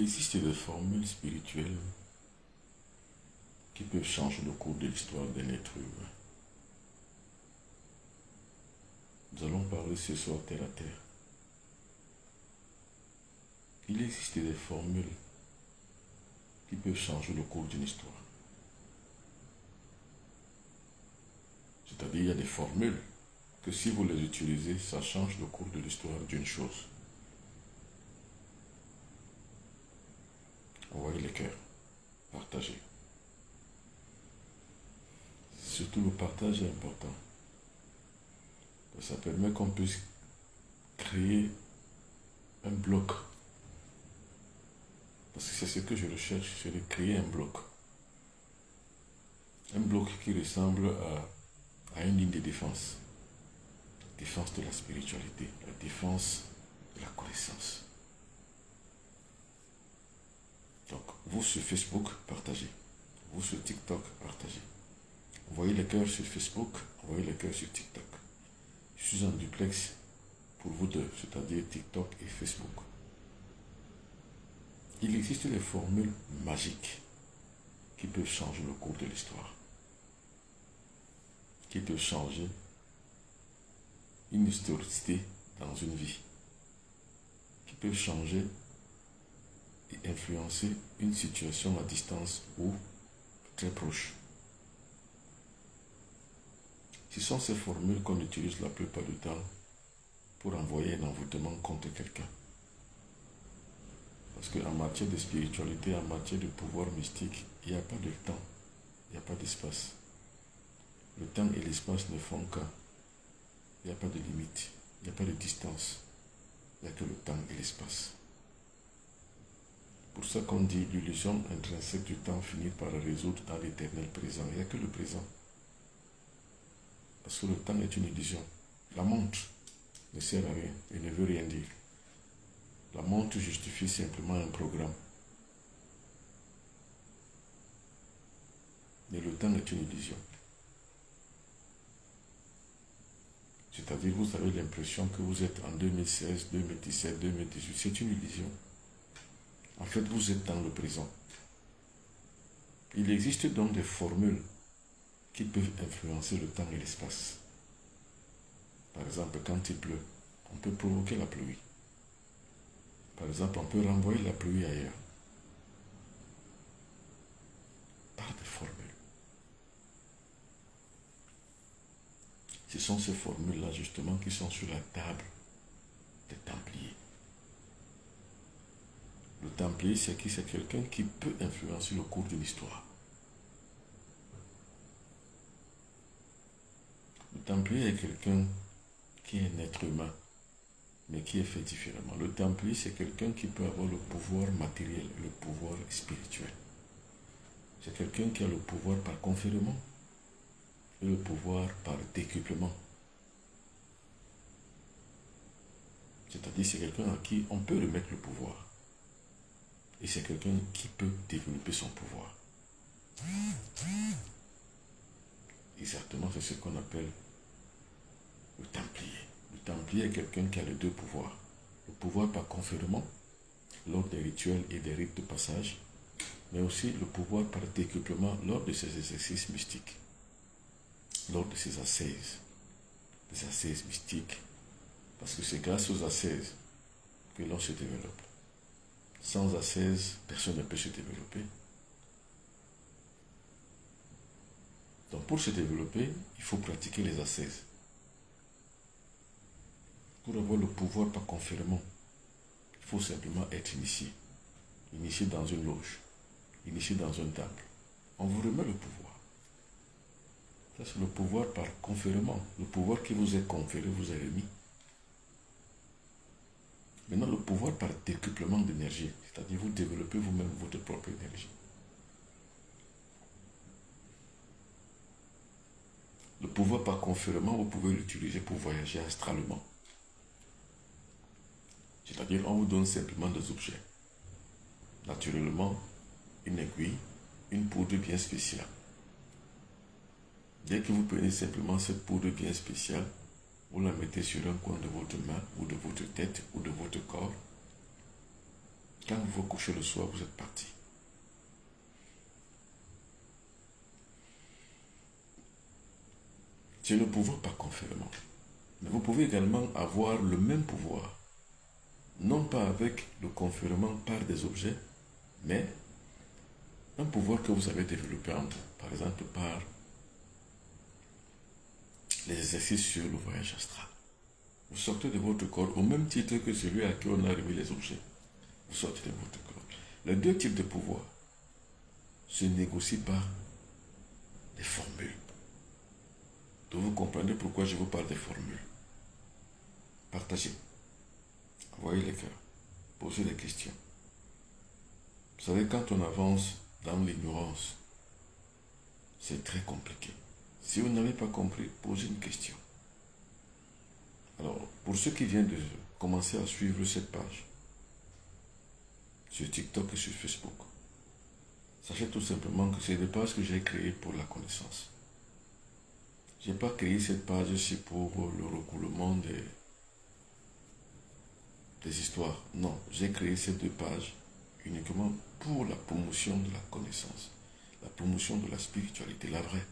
existe des formules spirituelles qui peuvent changer le cours de l'histoire d'un être humain. Nous allons parler ce soir terre à terre. Il existe des formules qui peuvent changer le cours d'une histoire. C'est-à-dire, il y a des formules que si vous les utilisez, ça change le cours de l'histoire d'une chose. Envoyez les cœurs, partagez. Surtout le partage est important. Ça permet qu'on puisse créer un bloc. Parce que c'est ce que je recherche, c'est de créer un bloc. Un bloc qui ressemble à une ligne de défense. La défense de la spiritualité, la défense de la connaissance. Donc, vous sur Facebook, partagez. Vous sur TikTok, partagez. Envoyez les cœurs sur Facebook, envoyez les cœurs sur TikTok. Je suis en duplex pour vous deux, c'est-à-dire TikTok et Facebook. Il existe des formules magiques qui peuvent changer le cours de l'histoire, qui peuvent changer une historicité dans une vie, qui peuvent changer et influencer une situation à distance ou très proche. Ce sont ces formules qu'on utilise la plupart du temps pour envoyer un envoûtement contre quelqu'un. Parce qu'en matière de spiritualité, en matière de pouvoir mystique, il n'y a pas de temps, il n'y a pas d'espace. Le temps et l'espace ne font qu'un. Il n'y a pas de limite, il n'y a pas de distance. Il n'y a que le temps et l'espace. Pour ça qu'on dit l'illusion intrinsèque du temps finit par résoudre dans l'éternel présent. Il n'y a que le présent. Parce que le temps est une illusion. La montre ne sert à rien et ne veut rien dire. La montre justifie simplement un programme. Mais le temps est une illusion. C'est-à-dire, vous avez l'impression que vous êtes en 2016, 2017, 2018. C'est une illusion. En fait, vous êtes dans le présent. Il existe donc des formules qui peuvent influencer le temps et l'espace. Par exemple, quand il pleut, on peut provoquer la pluie. Par exemple, on peut renvoyer la pluie ailleurs. Par des formules. Ce sont ces formules-là, justement, qui sont sur la table des Templiers. Le Templier, c'est qui? C'est quelqu'un qui peut influencer le cours d'une histoire. Le Templier est quelqu'un qui est un être humain, mais qui est fait différemment. Le Templier, c'est quelqu'un qui peut avoir le pouvoir matériel, le pouvoir spirituel. C'est quelqu'un qui a le pouvoir par confèrement et le pouvoir par décuplement. C'est-à-dire c'est quelqu'un à qui on peut remettre le pouvoir. Et c'est quelqu'un qui peut développer son pouvoir. Exactement, c'est ce qu'on appelle le Templier. Le Templier est quelqu'un qui a les deux pouvoirs. Le pouvoir par confèrement, lors des rituels et des rites de passage, mais aussi le pouvoir par décuplement lors de ces exercices mystiques, lors de ces assaises, des assaises mystiques, parce que c'est grâce aux assaises que l'on se développe. Sans assaises, personne ne peut se développer. Donc pour se développer, il faut pratiquer les assaises. Pour avoir le pouvoir par confèrement, il faut simplement être initié. Initié dans une loge, initié dans un temple. On vous remet le pouvoir. Ça, c'est le pouvoir par confèrement. Le pouvoir qui vous est conféré vous est remis. Maintenant, le pouvoir par décuplement d'énergie, c'est-à-dire vous développez vous-même votre propre énergie. Le pouvoir par confèrement, vous pouvez l'utiliser pour voyager astralement. C'est-à-dire, on vous donne simplement des objets. Naturellement, une aiguille, une poudre bien spéciale. Dès que vous prenez simplement cette poudre bien spéciale, vous la mettez sur un coin de votre main ou de votre tête ou de votre corps. Quand vous vous couchez le soir, vous êtes parti. C'est le pouvoir par confèrement. Mais vous pouvez également avoir le même pouvoir, non pas avec le confèrement par des objets, mais un pouvoir que vous avez développé en vous, par exemple par les exercices sur le voyage astral. Vous sortez de votre corps au même titre que celui à qui on a remis les objets. Vous sortez de votre corps. Les deux types de pouvoirs se négocient par des formules. Donc vous comprenez pourquoi je vous parle des formules. Partagez. Envoyez les cœurs. Posez des questions. Vous savez, quand on avance dans l'ignorance, c'est très compliqué. Si vous n'avez pas compris, posez une question. Alors, pour ceux qui viennent de commencer à suivre cette page, sur TikTok et sur Facebook, sachez tout simplement que c'est des pages que j'ai créées pour la connaissance. Je n'ai pas créé cette page aussi pour le recoulement des histoires. Non, j'ai créé ces deux pages uniquement pour la promotion de la connaissance, la promotion de la spiritualité, la vraie.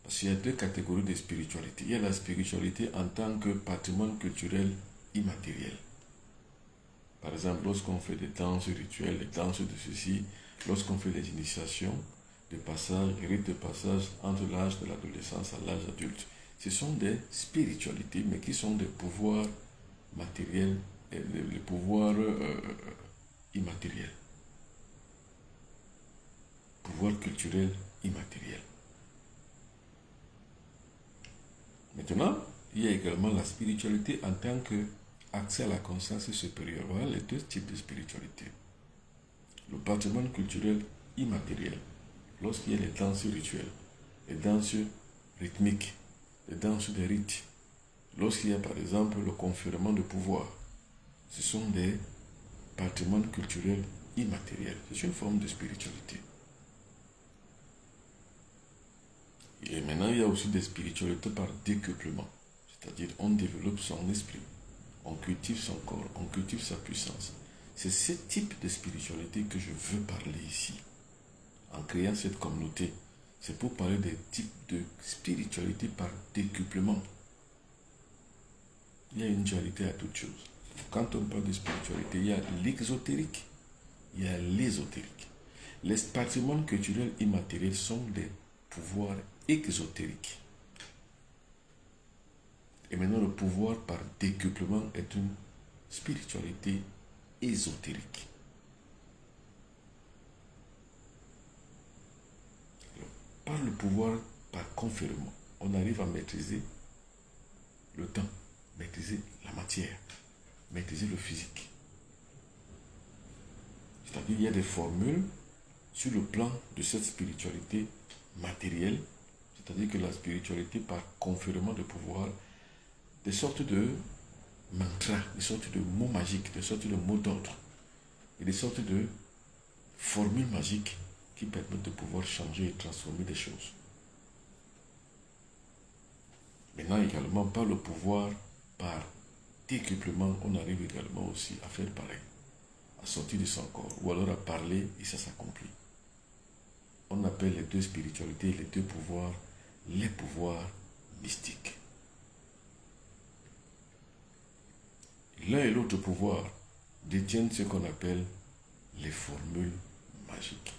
Parce qu'il y a deux catégories de spiritualité. Il y a la spiritualité en tant que patrimoine culturel immatériel. Par exemple, lorsqu'on fait des danses rituelles, des danses de ceci, lorsqu'on fait les initiations, de passage, rites de passage entre l'âge de l'adolescence à l'âge adulte, ce sont des spiritualités, mais qui sont des pouvoirs matériels et des pouvoirs immatériels. Pouvoir culturel immatériel. Maintenant, il y a également la spiritualité en tant qu'accès à la conscience supérieure. Voilà les deux types de spiritualité. Le patrimoine culturel immatériel, lorsqu'il y a les danses rituelles, les danses rythmiques, les danses des rites, lorsqu'il y a par exemple le confèrement de pouvoir, ce sont des patrimoines culturels immatériels. C'est une forme de spiritualité. Et maintenant, il y a aussi des spiritualités par décuplement. C'est-à-dire, on développe son esprit, on cultive son corps, on cultive sa puissance. C'est ce type de spiritualité que je veux parler ici. En créant cette communauté, c'est pour parler des types de spiritualité par décuplement. Il y a une dualité à toute chose. Quand on parle de spiritualité, il y a l'exotérique, il y a l'ésotérique. Les patrimoines culturels immatériels sont des pouvoirs exotériques. Et maintenant, le pouvoir par décuplement est une spiritualité ésotérique. Alors, par le pouvoir par confèrement, on arrive à maîtriser le temps, maîtriser la matière, maîtriser le physique. C'est-à-dire qu'il y a des formules sur le plan de cette spiritualité matérielle, c'est-à-dire que la spiritualité par confèrement de pouvoir, des sortes de mantras, des sortes de mots magiques, des sortes de mots d'ordre, et des sortes de formules magiques qui permettent de pouvoir changer et transformer des choses. Maintenant également, par le pouvoir, par décuplement, on arrive également aussi à faire pareil, à sortir de son corps, ou alors à parler et ça s'accomplit. On appelle les deux spiritualités, les deux pouvoirs, les pouvoirs mystiques. L'un et l'autre pouvoir détiennent ce qu'on appelle les formules magiques.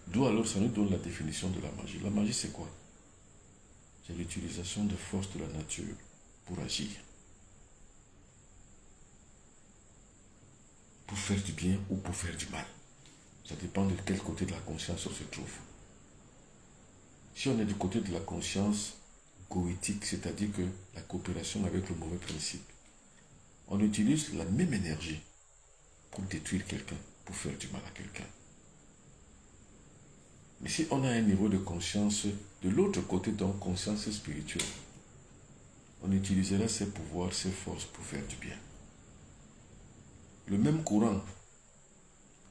D'où alors ça nous donne la définition de la magie. La magie c'est quoi? C'est l'utilisation de forces de la nature pour agir. Pour faire du bien ou pour faire du mal. Ça dépend de quel côté de la conscience on se trouve. Si on est du côté de la conscience goétique, c'est-à-dire que la coopération avec le mauvais principe, on utilise la même énergie pour détruire quelqu'un, pour faire du mal à quelqu'un. Mais si on a un niveau de conscience de l'autre côté, donc conscience spirituelle, on utilisera ses pouvoirs, ses forces pour faire du bien. Le même courant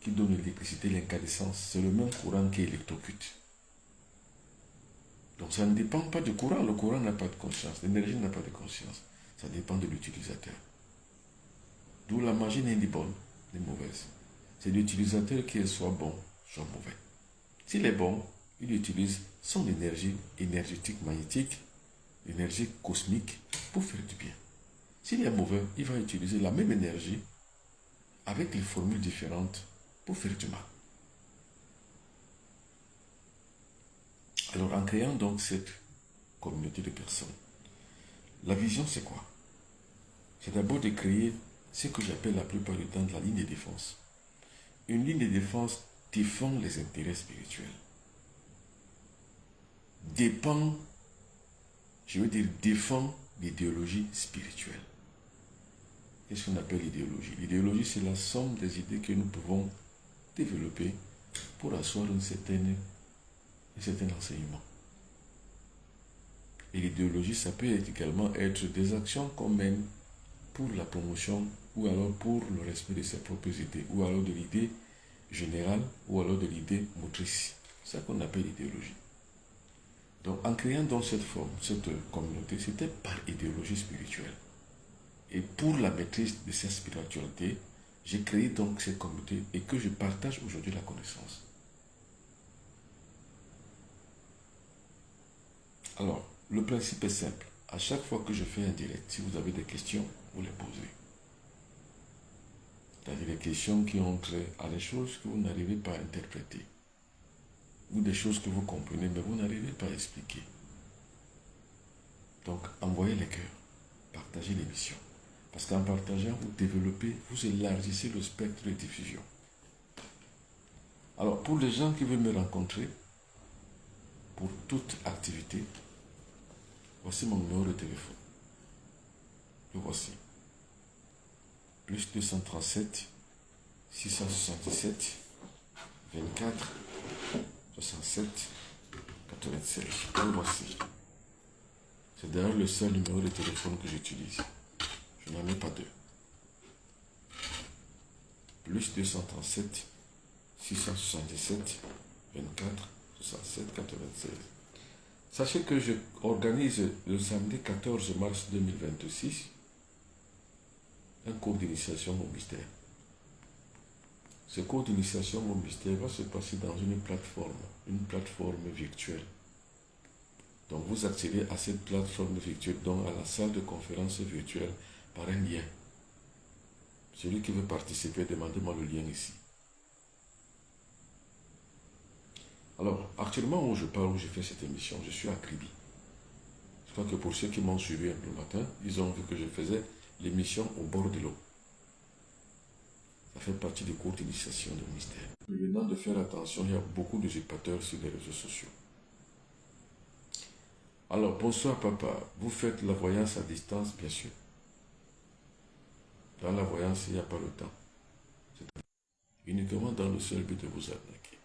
qui donne l'électricité, l'incandescence, c'est le même courant qui électrocute. Donc ça ne dépend pas du courant. Le courant n'a pas de conscience. L'énergie n'a pas de conscience. Ça dépend de l'utilisateur. D'où la magie n'est ni bonne ni mauvaise. C'est l'utilisateur qui est soit bon, soit mauvais. S'il est bon, il utilise son énergie énergétique magnétique, énergie cosmique pour faire du bien. S'il est mauvais, il va utiliser la même énergie avec les formules différentes pour faire du mal. Alors en créant donc cette communauté de personnes, la vision c'est quoi? C'est d'abord de créer ce que j'appelle la plupart du temps de la ligne de défense. Une ligne de défense défend les intérêts spirituels. Défend l'idéologie spirituelle. Qu'est-ce qu'on appelle l'idéologie? L'idéologie, c'est la somme des idées que nous pouvons développer pour asseoir un certain enseignement. Et l'idéologie, ça peut également être des actions qu'on mène pour la promotion ou alors pour le respect de ses propres idées, ou alors de l'idée générale, ou alors de l'idée motrice. C'est ça qu'on appelle l'idéologie. Donc en créant donc cette forme, cette communauté, c'était par idéologie spirituelle. Et pour la maîtrise de cette spiritualité, j'ai créé donc cette communauté et que je partage aujourd'hui la connaissance. Alors, le principe est simple. À chaque fois que je fais un direct, si vous avez des questions, vous les posez. C'est-à-dire des questions qui ont trait à des choses que vous n'arrivez pas à interpréter. Ou des choses que vous comprenez, mais vous n'arrivez pas à expliquer. Donc, envoyez les cœurs. Partagez l'émission. Parce qu'en partageant, vous développez, vous élargissez le spectre de diffusion. Alors, pour les gens qui veulent me rencontrer, pour toute activité, voici mon numéro de téléphone. Le voici. Plus 237 677 24 67 96. Le voici. C'est d'ailleurs le seul numéro de téléphone que j'utilise. Je n'en ai pas deux. Plus 237 677 24 67 96. Sachez que je organise le samedi 14 mars 2026 un cours d'initiation au mystère. Ce cours d'initiation au mystère va se passer dans une plateforme virtuelle. Donc vous accédez à cette plateforme virtuelle, donc à la salle de conférence virtuelle par un lien. Celui qui veut participer, demandez-moi le lien ici. Alors, actuellement où je parle, où je fais cette émission, je suis à Kribi. Je crois que pour ceux qui m'ont suivi le matin, ils ont vu que je faisais l'émission au bord de l'eau. Ça fait partie des cours d'initiation de mystère. Maintenant de faire attention, il y a beaucoup d'usurpateurs sur les réseaux sociaux. Alors, bonsoir papa, vous faites la voyance à distance, bien sûr. Dans la voyance, il n'y a pas le temps. C'est uniquement dans le seul but de vous arnaquer.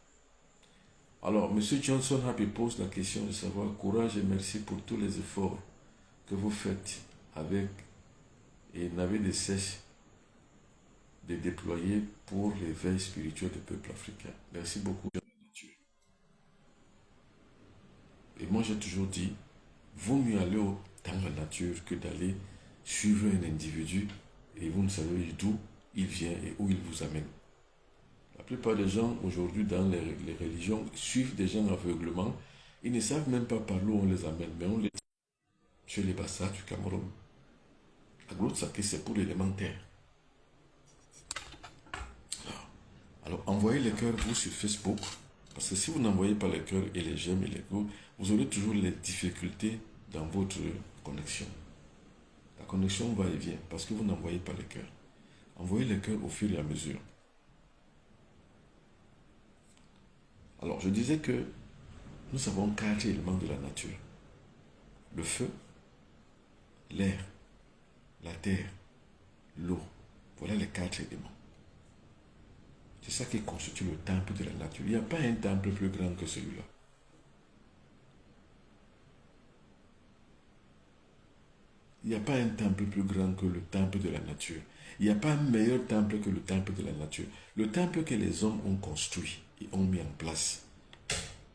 Alors, M. Johnson Happy pose la question de savoir, courage et merci pour tous les efforts que vous faites avec et n'avez de cesse de déployer pour l'éveil spirituel du peuple africain. Merci beaucoup. Et moi, j'ai toujours dit, vaut mieux aller dans la nature que d'aller suivre un individu et vous ne savez d'où il vient et où il vous amène. La plupart des gens aujourd'hui dans les religions suivent des gens aveuglement. Ils ne savent même pas par où on les amène, mais on les chez les Bassa du Cameroun. À Grotsake, c'est pour l'élémentaire. Alors, envoyez les cœurs vous sur Facebook, parce que si vous n'envoyez pas les cœurs et les j'aime et les goûts, vous aurez toujours les difficultés dans votre connexion. La connexion va et vient, parce que vous n'envoyez pas les cœurs. Envoyez les cœurs au fur et à mesure. Alors, je disais que nous avons 4 éléments de la nature. Le feu, l'air, la terre, l'eau. Voilà les 4 éléments. C'est ça qui constitue le temple de la nature. Il n'y a pas un temple plus grand que celui-là. Il n'y a pas un temple plus grand que le temple de la nature. Il n'y a pas un meilleur temple que le temple de la nature. Le temple que les hommes ont construit et ont mis en place,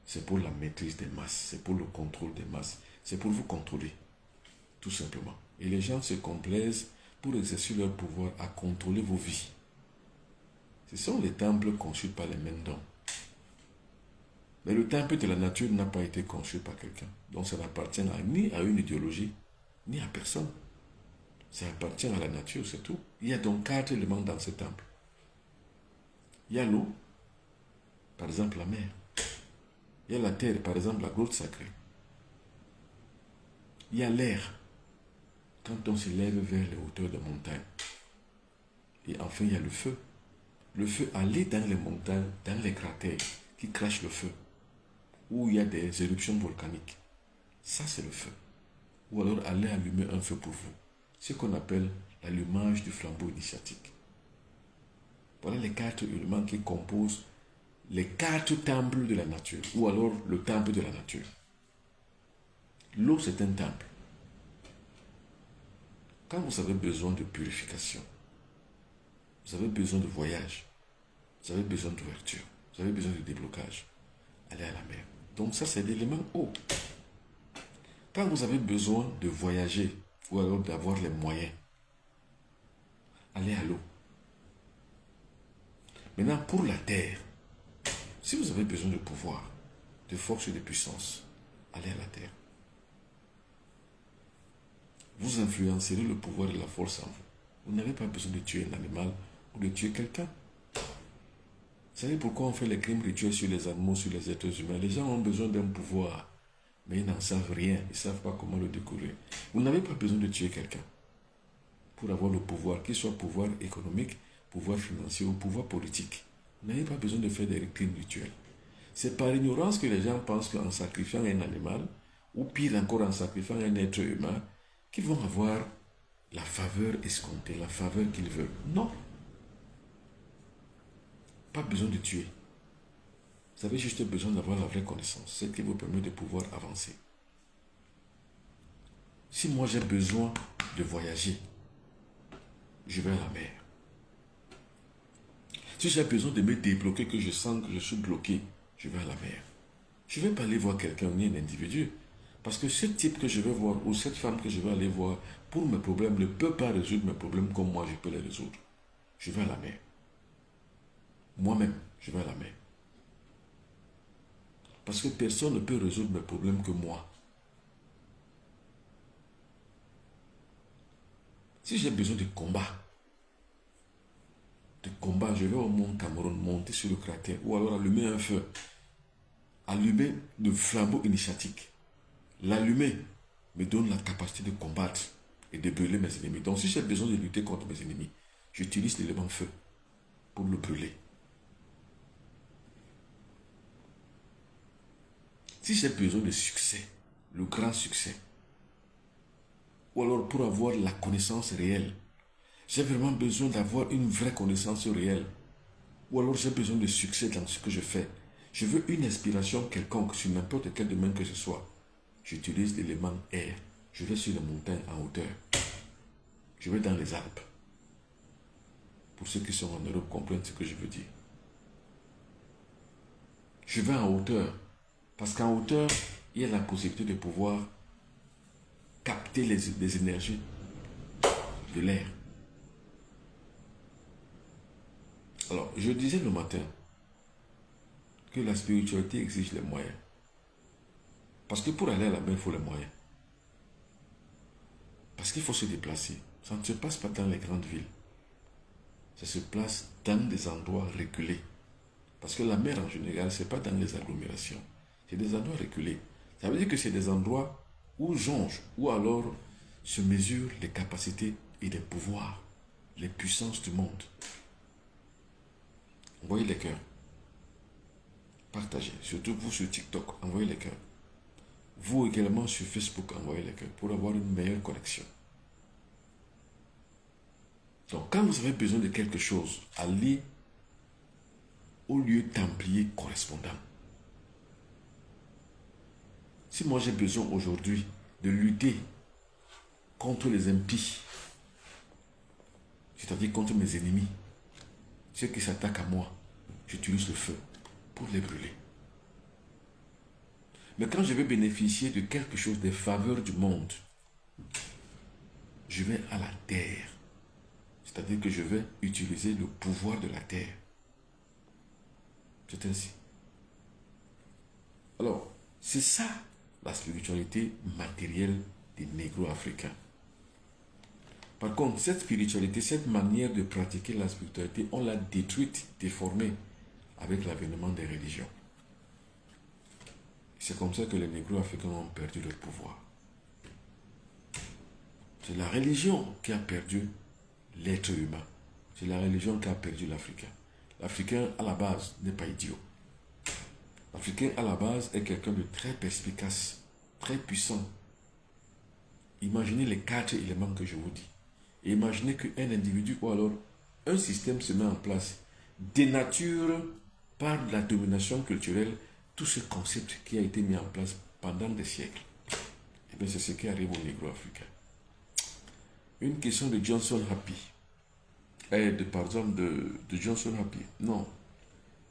c'est pour la maîtrise des masses, c'est pour le contrôle des masses, c'est pour vous contrôler, tout simplement. Et les gens se complaisent pour exercer leur pouvoir à contrôler vos vies. Ce sont les temples conçus par les mêmes d'hommes. Mais le temple de la nature n'a pas été conçu par quelqu'un. Donc ça n'appartient ni à une idéologie, ni à personne. Ça appartient à la nature, c'est tout. Il y a donc 4 éléments dans ce temple. Il y a l'eau, par exemple la mer. Il y a la terre, par exemple la grotte sacrée. Il y a l'air, quand on s'élève vers les hauteurs de montagne. Et enfin, il y a le feu. Le feu, aller dans les montagnes, dans les cratères qui crachent le feu, où il y a des éruptions volcaniques. Ça, c'est le feu. Ou alors aller allumer un feu pour vous. Ce qu'on appelle l'allumage du flambeau initiatique. Voilà les 4 éléments qui composent les 4 temples de la nature, ou alors le temple de la nature. L'eau, c'est un temple. Quand vous avez besoin de purification, vous avez besoin de voyage, vous avez besoin d'ouverture, vous avez besoin de déblocage, allez à la mer. Donc ça, c'est l'élément eau. Quand vous avez besoin de voyager, ou alors d'avoir les moyens, allez à l'eau. Maintenant, pour la terre, si vous avez besoin de pouvoir, de force et de puissance, allez à la terre. Vous influencerez le pouvoir et la force en vous. Vous n'avez pas besoin de tuer un animal ou de tuer quelqu'un. Vous savez pourquoi on fait les crimes rituels sur les animaux, sur les êtres humains? Les gens ont besoin d'un pouvoir, mais ils n'en savent rien. Ils ne savent pas comment le découvrir. Vous n'avez pas besoin de tuer quelqu'un pour avoir le pouvoir, qu'il soit pouvoir économique, pouvoir financier ou pouvoir politique. Vous n'avez pas besoin de faire des crimes rituels. C'est par ignorance que les gens pensent qu'en sacrifiant un animal, ou pire encore en sacrifiant un être humain, qu'ils vont avoir la faveur escomptée, la faveur qu'ils veulent. Non. Pas besoin de tuer. Vous avez juste besoin d'avoir la vraie connaissance, ce qui vous permet de pouvoir avancer. Si moi j'ai besoin de voyager, je vais à la mer. Si j'ai besoin de me débloquer, que je sens que je suis bloqué, je vais à la mer. Je ne vais pas aller voir quelqu'un ni un individu. Parce que ce type que je vais voir ou cette femme que je vais aller voir pour mes problèmes ne peut pas résoudre mes problèmes comme moi je peux les résoudre. Je vais à la mer. Moi-même, je vais à la mer. Parce que personne ne peut résoudre mes problèmes que moi. Si j'ai besoin de combat, je vais au mont Cameroun, monter sur le cratère ou alors allumer un feu. Allumer le flambeau initiatique. L'allumer me donne la capacité de combattre et de brûler mes ennemis. Donc si j'ai besoin de lutter contre mes ennemis, j'utilise l'élément feu pour le brûler. Si j'ai besoin de succès, le grand succès, ou alors pour avoir la connaissance réelle, j'ai vraiment besoin d'avoir une vraie connaissance réelle, ou alors j'ai besoin de succès dans ce que je fais, je veux une inspiration quelconque sur n'importe quel domaine que ce soit, j'utilise l'élément air. Je vais sur les montagnes en hauteur. Je vais dans les Alpes. Pour ceux qui sont en Europe comprennent ce que je veux dire. Je vais en hauteur. Parce qu'en hauteur, il y a la possibilité de pouvoir capter les énergies de l'air. Alors, je disais le matin que la spiritualité exige les moyens. Parce que pour aller à la mer, il faut les moyens. Parce qu'il faut se déplacer. Ça ne se passe pas dans les grandes villes. Ça se place dans des endroits reculés. Parce que la mer, en général, ce n'est pas dans les agglomérations. C'est des endroits reculés. Ça veut dire que c'est des endroits où jonchent, ou alors se mesurent les capacités et les pouvoirs, les puissances du monde. Envoyez les cœurs. Partagez. Surtout vous sur TikTok, envoyez les cœurs. Vous également sur Facebook, envoyez les cœurs pour avoir une meilleure connexion. Donc, quand vous avez besoin de quelque chose, allez au lieu templier correspondant. Si moi j'ai besoin aujourd'hui de lutter contre les impies, c'est-à-dire contre mes ennemis, ceux qui s'attaquent à moi, j'utilise le feu pour les brûler. Mais quand je veux bénéficier de quelque chose, des faveurs du monde, je vais à la terre. C'est-à-dire que je vais utiliser le pouvoir de la terre. C'est ainsi. Alors, c'est ça la spiritualité matérielle des négro-africains. Par contre, cette spiritualité, cette manière de pratiquer la spiritualité, on l'a détruite, déformée avec l'avènement des religions. C'est comme ça que les négro-africains ont perdu leur pouvoir. C'est la religion qui a perdu l'être humain. C'est la religion qui a perdu l'Africain. L'Africain, à la base, n'est pas idiot. L'Africain, à la base, est quelqu'un de très perspicace, très puissant. Imaginez les 4 éléments que je vous dis. Et imaginez qu'un individu ou alors un système se met en place, dénature par la domination culturelle tout ce concept qui a été mis en place pendant des siècles. Et bien c'est ce qui arrive aux négro-africains. Une question de Johnson Happy. Par exemple de Johnson Happy. Non.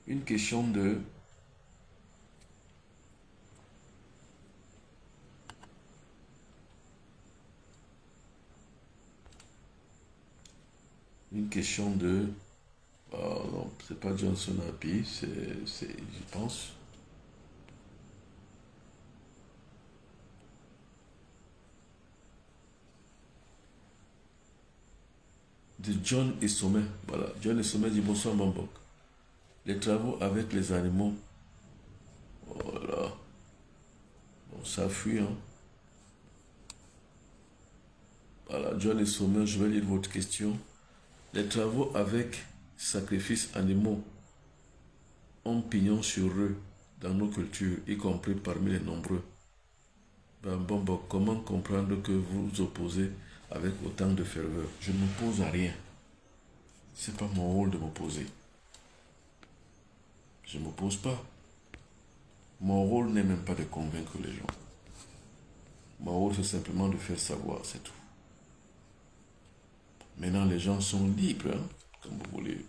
Une question de... Une question de... non, c'est pas Johnson Happy, je pense. De John et Sommet. Voilà, John et Sommet dit bonsoir Mambok. Les travaux avec les animaux. Voilà. Bon, ça fuit, hein. Voilà, John et Sommet, je vais lire votre question. Les travaux avec sacrifices animaux ont pignon sur eux dans nos cultures, y compris parmi les nombreux. Bon, comment comprendre que vous vous opposez avec autant de ferveur? Je ne m'oppose à rien. Ce n'est pas mon rôle de m'opposer. Je ne m'oppose pas. Mon rôle n'est même pas de convaincre les gens. Mon rôle, c'est simplement de faire savoir, c'est tout. Maintenant, les gens sont libres, hein, comme vous voulez.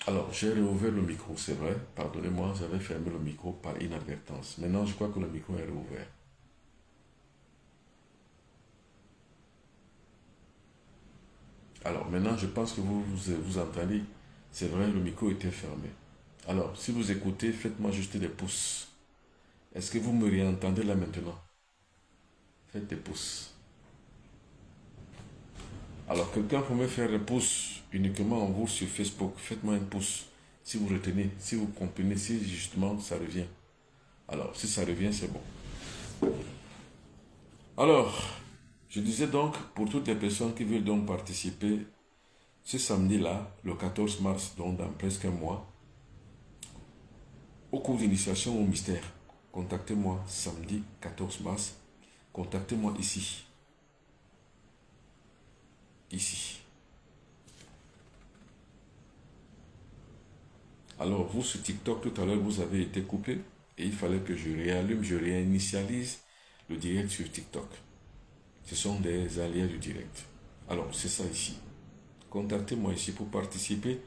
Alors, j'ai réouvert le micro, c'est vrai. Pardonnez-moi, j'avais fermé le micro par inadvertance. Maintenant, je crois que le micro est réouvert. Alors, maintenant, je pense que vous entendez. C'est vrai, le micro était fermé. Alors, si vous écoutez, faites-moi juste des pouces. Est-ce que vous me réentendez là maintenant? Faites des pouces. Alors, quelqu'un peut me faire un pouce uniquement en vous sur Facebook. Faites-moi un pouce. Si vous retenez, si vous comprenez, si justement ça revient. Alors, si ça revient, c'est bon. Alors, je disais donc, pour toutes les personnes qui veulent donc participer, ce samedi-là, le 14 mars, donc dans presque un mois, au cours d'initiation au mystère, contactez-moi samedi 14 mars. Contactez-moi ici. Ici. Alors, vous, sur TikTok, tout à l'heure, vous avez été coupé et il fallait que je réallume, je réinitialise le direct sur TikTok. Ce sont des aléas du direct. Alors, c'est ça ici. Contactez-moi ici pour participer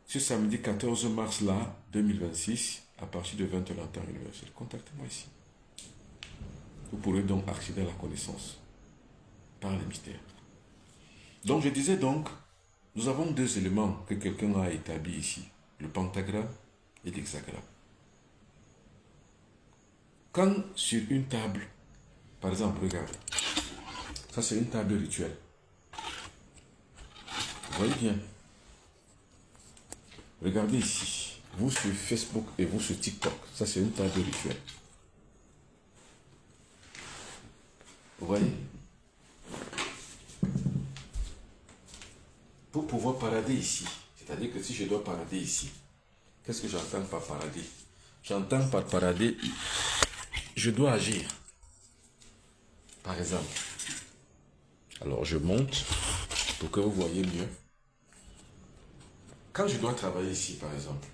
ce samedi 14 mars là, 2026, à partir de 20h en temps universel. Contactez-moi ici. Vous pourrez donc accéder à la connaissance par les mystères. Donc, je disais donc, nous avons deux éléments que quelqu'un a établis ici, le pentagramme et l'hexagramme. Quand sur une table, par exemple, regardez, ça c'est une table rituelle. Vous voyez bien. Regardez ici, vous sur Facebook et vous sur TikTok, ça c'est une table rituelle. Vous voyez? Pour pouvoir parader ici, c'est-à-dire que si je dois parader ici, qu'est-ce que j'entends par parader? J'entends par parader, je dois agir. Par exemple, alors je monte pour que vous voyez mieux. Quand je dois travailler ici, par exemple,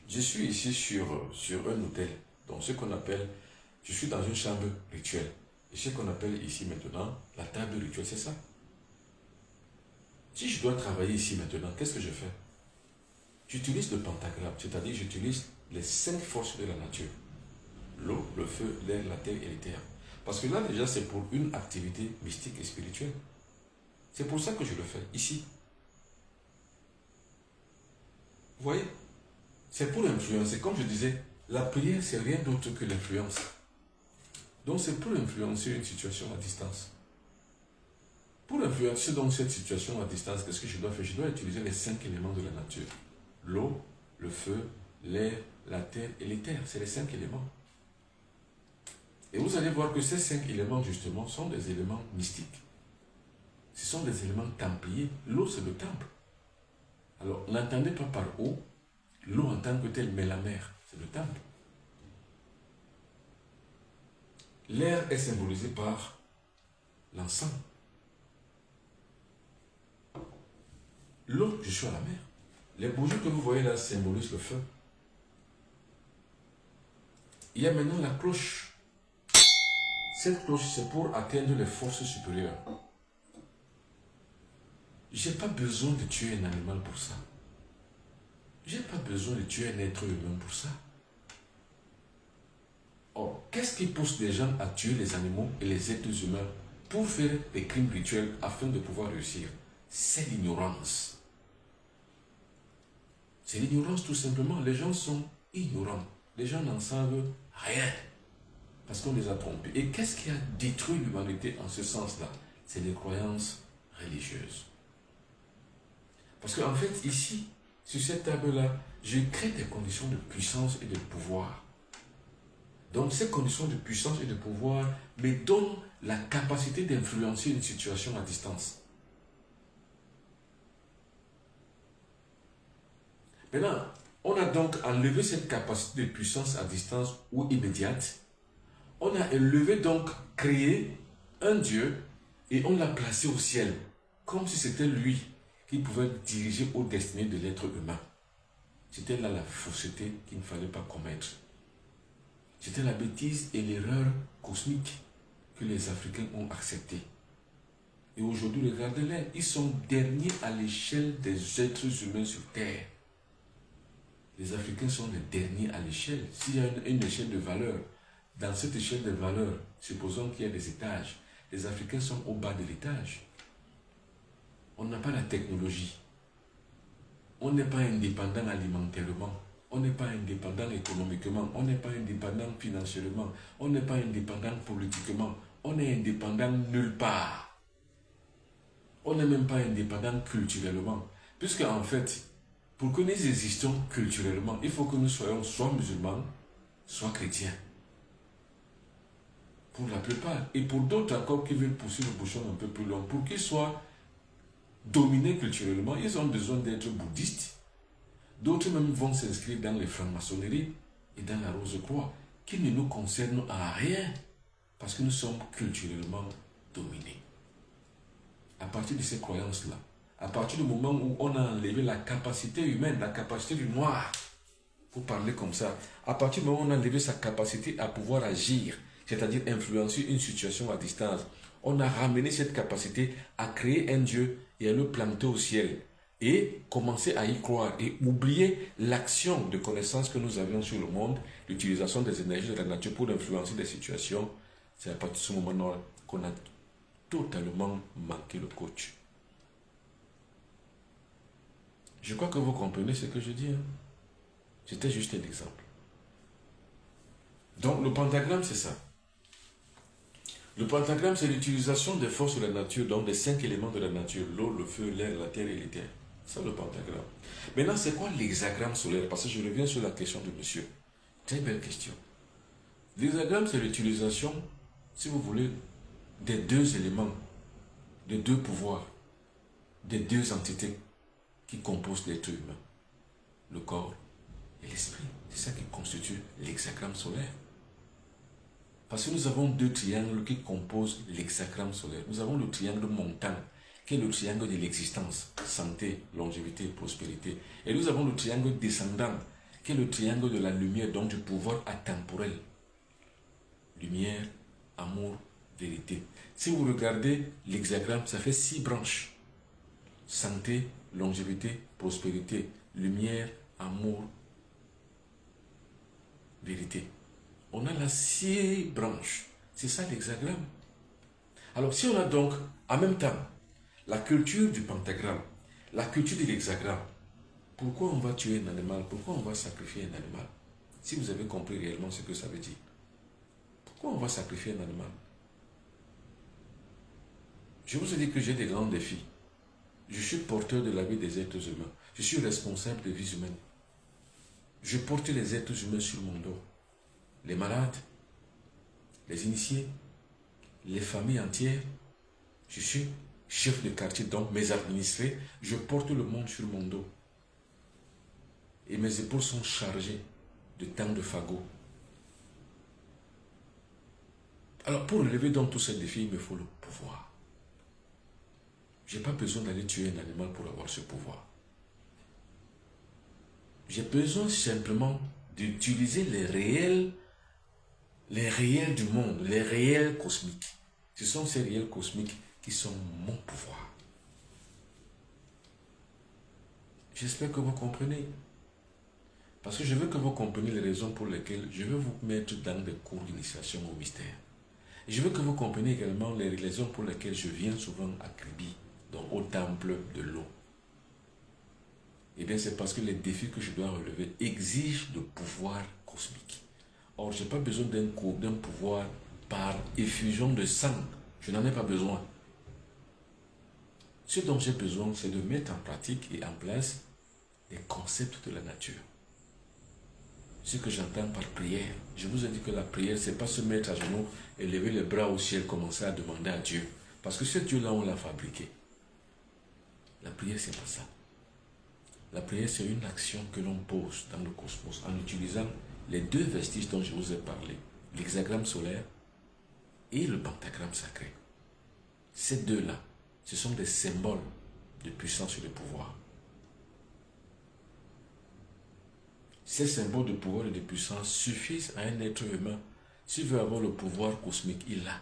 je suis ici sur un hôtel, donc ce qu'on appelle, je suis dans une chambre rituelle. Et ce qu'on appelle ici maintenant, la table rituelle, c'est ça. Si je dois travailler ici maintenant, qu'est-ce que je fais? J'utilise le pentagramme, c'est-à-dire j'utilise les 5 forces de la nature. L'eau, le feu, l'air, la terre et l'éther. Parce que là déjà c'est pour une activité mystique et spirituelle. C'est pour ça que je le fais ici. Vous voyez? C'est pour influencer. Comme je disais, la prière c'est rien d'autre que l'influence. Donc c'est pour influencer une situation à distance. Pour influencer donc cette situation à distance, qu'est-ce que je dois faire? Je dois utiliser les 5 éléments de la nature. L'eau, le feu, l'air, la terre et l'éther. C'est les 5 éléments. Et vous allez voir que ces 5 éléments, justement, sont des éléments mystiques. Ce sont des éléments templiers. L'eau, c'est le temple. Alors, n'entendez pas par eau, l'eau en tant que telle, mais la mer, c'est le temple. L'air est symbolisé par l'encens. L'eau, je suis à la mer. Les bougies que vous voyez là symbolisent le feu. Il y a maintenant la cloche. Cette cloche, c'est pour atteindre les forces supérieures. Je n'ai pas besoin de tuer un animal pour ça. Je n'ai pas besoin de tuer un être humain pour ça. Or, qu'est-ce qui pousse les gens à tuer les animaux et les êtres humains pour faire des crimes rituels afin de pouvoir réussir? C'est l'ignorance. C'est l'ignorance tout simplement. Les gens sont ignorants. Les gens n'en savent rien. Parce qu'on les a trompés. Et qu'est-ce qui a détruit l'humanité en ce sens-là? C'est les croyances religieuses. Parce qu'en fait, ici, sur cette table-là, je crée des conditions de puissance et de pouvoir. Donc, ces conditions de puissance et de pouvoir me donnent la capacité d'influencer une situation à distance. Maintenant, on a donc enlevé cette capacité de puissance à distance ou immédiate. On a élevé donc, créé un Dieu et on l'a placé au ciel, comme si c'était lui qui pouvait diriger aux destinées de l'être humain. C'était là la fausseté qu'il ne fallait pas commettre. C'était la bêtise et l'erreur cosmique que les Africains ont acceptée. Et aujourd'hui, regardez-les, ils sont derniers à l'échelle des êtres humains sur Terre. Les Africains sont les derniers à l'échelle. S'il y a une échelle de valeur, dans cette échelle de valeur, supposons qu'il y a des étages, les Africains sont au bas de l'étage. On n'a pas la technologie. On n'est pas indépendant alimentairement. On n'est pas indépendant économiquement. On n'est pas indépendant financièrement. On n'est pas indépendant politiquement. On est indépendant nulle part. On n'est même pas indépendant culturellement. Puisque en fait, pour que nous existions culturellement, il faut que nous soyons soit musulmans, soit chrétiens. Pour la plupart. Et pour d'autres encore qui veulent pousser le bouchon un peu plus loin, pour qu'ils soient dominés culturellement, ils ont besoin d'être bouddhistes. D'autres même vont s'inscrire dans les francs-maçonneries et dans la Rose-Croix, qui ne nous concernent à rien, parce que nous sommes culturellement dominés. À partir de ces croyances-là, à partir du moment où on a enlevé la capacité humaine, la capacité du noir, pour parler comme ça, à partir du moment où on a enlevé sa capacité à pouvoir agir, c'est-à-dire influencer une situation à distance, on a ramené cette capacité à créer un Dieu et à le planter au ciel et commencer à y croire et oublier l'action de connaissance que nous avions sur le monde, l'utilisation des énergies de la nature pour influencer des situations. C'est à partir de ce moment-là qu'on a totalement manqué le coach. Je crois que vous comprenez ce que je dis. C'était juste un exemple. Donc le pentagramme, c'est ça. Le pentagramme, c'est l'utilisation des forces de la nature, donc des 5 éléments de la nature, l'eau, le feu, l'air, la terre et l'éther. C'est le pentagramme. Maintenant, c'est quoi l'hexagramme solaire? Parce que je reviens sur la question de monsieur. Très belle question. L'hexagramme, c'est l'utilisation, si vous voulez, des 2 éléments, des 2 pouvoirs, des 2 entités qui composent l'être humain, le corps et l'esprit. C'est ça qui constitue l'hexagramme solaire. Parce que nous avons 2 triangles qui composent l'hexagramme solaire. Nous avons le triangle montant, qui est le triangle de l'existence, santé, longévité, prospérité. Et nous avons le triangle descendant, qui est le triangle de la lumière, donc du pouvoir atemporel. Lumière, amour, vérité. Si vous regardez l'hexagramme, ça fait 6 branches. Santé, longévité, prospérité, lumière, amour, vérité. On a là 6 branches. C'est ça l'hexagramme. Alors si on a donc en même temps la culture du pentagramme, la culture de l'hexagramme, pourquoi on va tuer un animal? Pourquoi on va sacrifier un animal? Si vous avez compris réellement ce que ça veut dire. Pourquoi on va sacrifier un animal? Je vous ai dit que j'ai des grands défis. Je suis porteur de la vie des êtres humains. Je suis responsable des vies humaines. Je porte les êtres humains sur mon dos. Les malades, les initiés, les familles entières. Je suis chef de quartier, donc mes administrés. Je porte le monde sur mon dos. Et mes épaules sont chargées de tant de fagots. Alors pour relever donc tous ces défis, il me faut le pouvoir. Je n'ai pas besoin d'aller tuer un animal pour avoir ce pouvoir. J'ai besoin simplement d'utiliser les réels du monde, les réels cosmiques. Ce sont ces réels cosmiques qui sont mon pouvoir. J'espère que vous comprenez. Parce que je veux que vous compreniez les raisons pour lesquelles je veux vous mettre dans des cours d'initiation au mystère. Et je veux que vous compreniez également les raisons pour lesquelles je viens souvent à Kribi, donc au temple de l'eau. Eh bien, c'est parce que les défis que je dois relever exigent le pouvoir cosmique. Or, je n'ai pas besoin d'un pouvoir par effusion de sang. Je n'en ai pas besoin. Ce dont j'ai besoin, c'est de mettre en pratique et en place les concepts de la nature. Ce que j'entends par prière. Je vous ai dit que la prière, ce n'est pas se mettre à genoux et lever les bras au ciel, commencer à demander à Dieu. Parce que ce Dieu-là, on l'a fabriqué. La prière, ce n'est pas ça. La prière, c'est une action que l'on pose dans le cosmos en utilisant les 2 vestiges dont je vous ai parlé, l'hexagramme solaire et le pentagramme sacré. Ces 2-là, ce sont des symboles de puissance et de pouvoir. Ces symboles de pouvoir et de puissance suffisent à un être humain. S'il veut avoir le pouvoir cosmique, il l'a.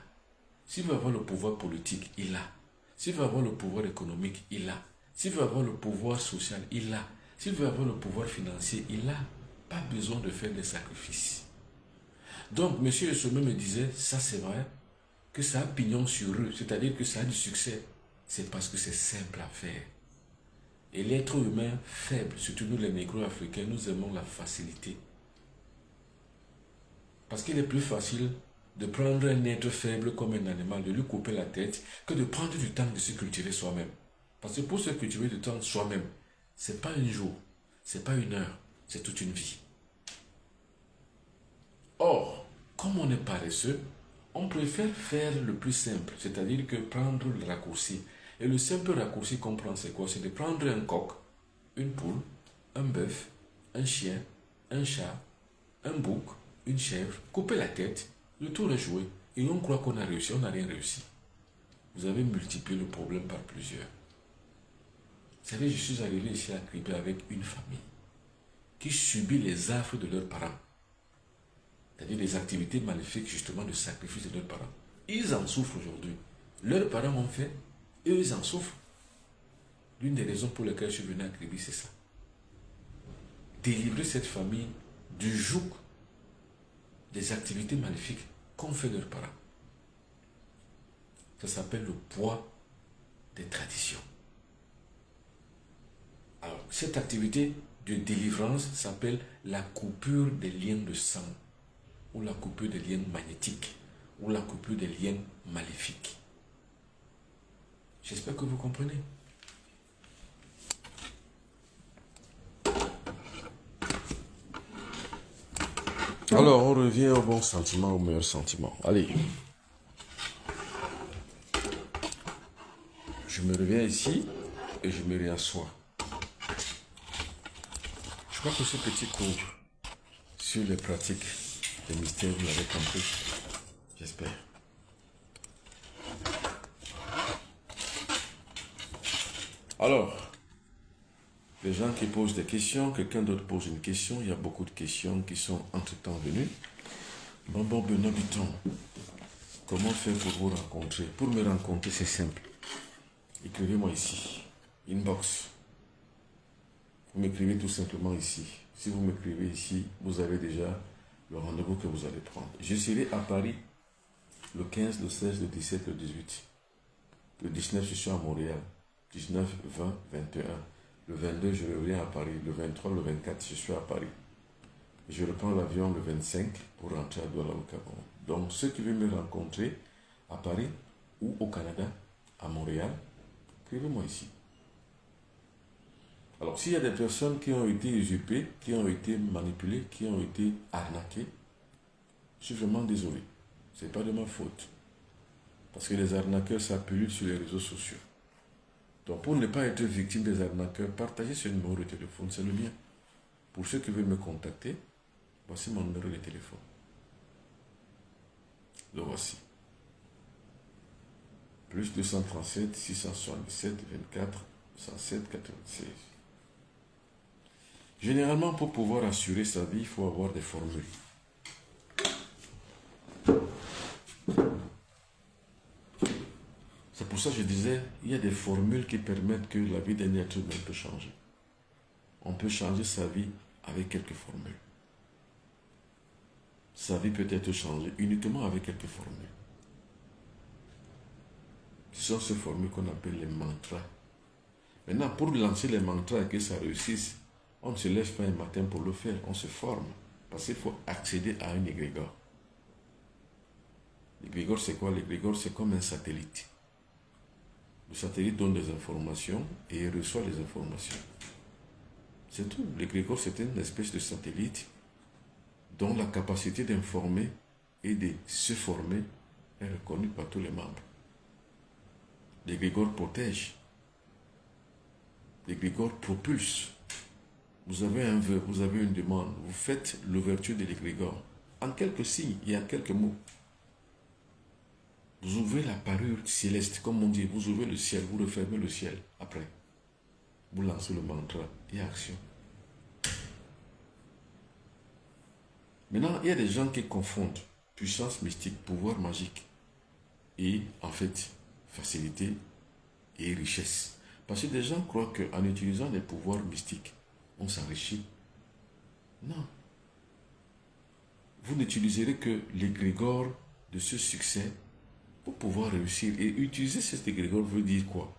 S'il veut avoir le pouvoir politique, il l'a. S'il veut avoir le pouvoir économique, il l'a. S'il veut avoir le pouvoir social, il l'a. S'il veut avoir le pouvoir financier, il n'a pas besoin de faire des sacrifices. Donc, M. Le Sommet me disait, ça c'est vrai, que ça a pignon sur eux, c'est-à-dire que ça a du succès. C'est parce que c'est simple à faire. Et l'être humain faible, surtout nous les négro-africains, nous aimons la facilité. Parce qu'il est plus facile de prendre un être faible comme un animal, de lui couper la tête, que de prendre du temps de se cultiver soi-même. Parce que pour se cultiver du temps soi-même, c'est pas un jour, c'est pas une heure, c'est toute une vie. Or, comme on est paresseux, on préfère faire le plus simple, c'est-à-dire que prendre le raccourci. Et le simple raccourci qu'on prend, c'est quoi? C'est de prendre un coq, une poule, un bœuf, un chien, un chat, un bouc, une chèvre, couper la tête, le tour est joué. Et on croit qu'on a réussi, on n'a rien réussi. Vous avez multiplié le problème par plusieurs. Vous savez, je suis arrivé ici à Cribé avec une famille qui subit les affres de leurs parents. C'est-à-dire les activités maléfiques justement de sacrifice de leurs parents. Ils en souffrent aujourd'hui. Leurs parents ont fait, et eux ils en souffrent. L'une des raisons pour lesquelles je suis venu à Kribi, c'est ça. Délivrer cette famille du joug des activités maléfiques qu'ont fait leurs parents. Ça s'appelle le poids des traditions. Alors, cette activité de délivrance s'appelle la coupure des liens de sang, ou la coupure des liens magnétiques, ou la coupure des liens maléfiques. J'espère que vous comprenez. Alors, on revient au bon sentiment, au meilleur sentiment. Allez. Je me reviens ici et je me réassois. Je crois que ce petit cours sur les pratiques des mystères, vous l'avez compris. J'espère. Alors, les gens qui posent des questions, quelqu'un d'autre pose une question, il y a beaucoup de questions qui sont entre-temps venues. Bon, Benoît Buton, comment faire pour vous rencontrer? Pour me rencontrer, c'est simple. Écrivez-moi ici, inbox. Vous m'écrivez tout simplement ici. Si vous m'écrivez ici, vous avez déjà le rendez-vous que vous allez prendre. Je serai à Paris le 15, le 16, le 17, le 18. Le 19, je suis à Montréal. 19, 20, 21. Le 22, je reviens à Paris. Le 23, le 24, je suis à Paris. Je reprends l'avion le 25 pour rentrer à Douala au Cameroun. Donc, ceux qui veulent me rencontrer à Paris ou au Canada, à Montréal, écrivez-moi ici. Alors, s'il y a des personnes qui ont été usurpées, qui ont été manipulées, qui ont été arnaquées, je suis vraiment désolé. Ce n'est pas de ma faute. Parce que les arnaqueurs s'appuient sur les réseaux sociaux. Donc, pour ne pas être victime des arnaqueurs, partagez ce numéro de téléphone, c'est le mien. Pour ceux qui veulent me contacter, voici mon numéro de téléphone. Le voici. Plus 237 677 24 107 96. Généralement, pour pouvoir assurer sa vie, il faut avoir des formules. C'est pour ça que je disais, il y a des formules qui permettent que la vie d'un être humain peut changer. On peut changer sa vie avec quelques formules. Sa vie peut être changée uniquement avec quelques formules. Ce sont ces formules qu'on appelle les mantras. Maintenant, pour lancer les mantras et que ça réussisse, on ne se lève pas un matin pour le faire, on se forme. Parce qu'il faut accéder à un égrégore. L'égrégore, c'est quoi? L'égrégore, c'est comme un satellite. Le satellite donne des informations et il reçoit les informations. C'est tout. L'égrégore, c'est une espèce de satellite dont la capacité d'informer et de se former est reconnue par tous les membres. L'égrégore protège. L'égrégore propulse. Vous avez un vœu, vous avez une demande, vous faites l'ouverture de l'égrégore. En quelques signes et en quelques mots. Vous ouvrez la parure céleste, comme on dit, vous ouvrez le ciel, vous refermez le ciel. Après, vous lancez le mantra et action. Maintenant, il y a des gens qui confondent puissance mystique, pouvoir magique et en fait, facilité et richesse. Parce que des gens croient qu'en utilisant des pouvoirs mystiques, on s'enrichit. Non. Vous n'utiliserez que l'égrégore de ce succès pour pouvoir réussir. Et utiliser cet égrégore veut dire quoi?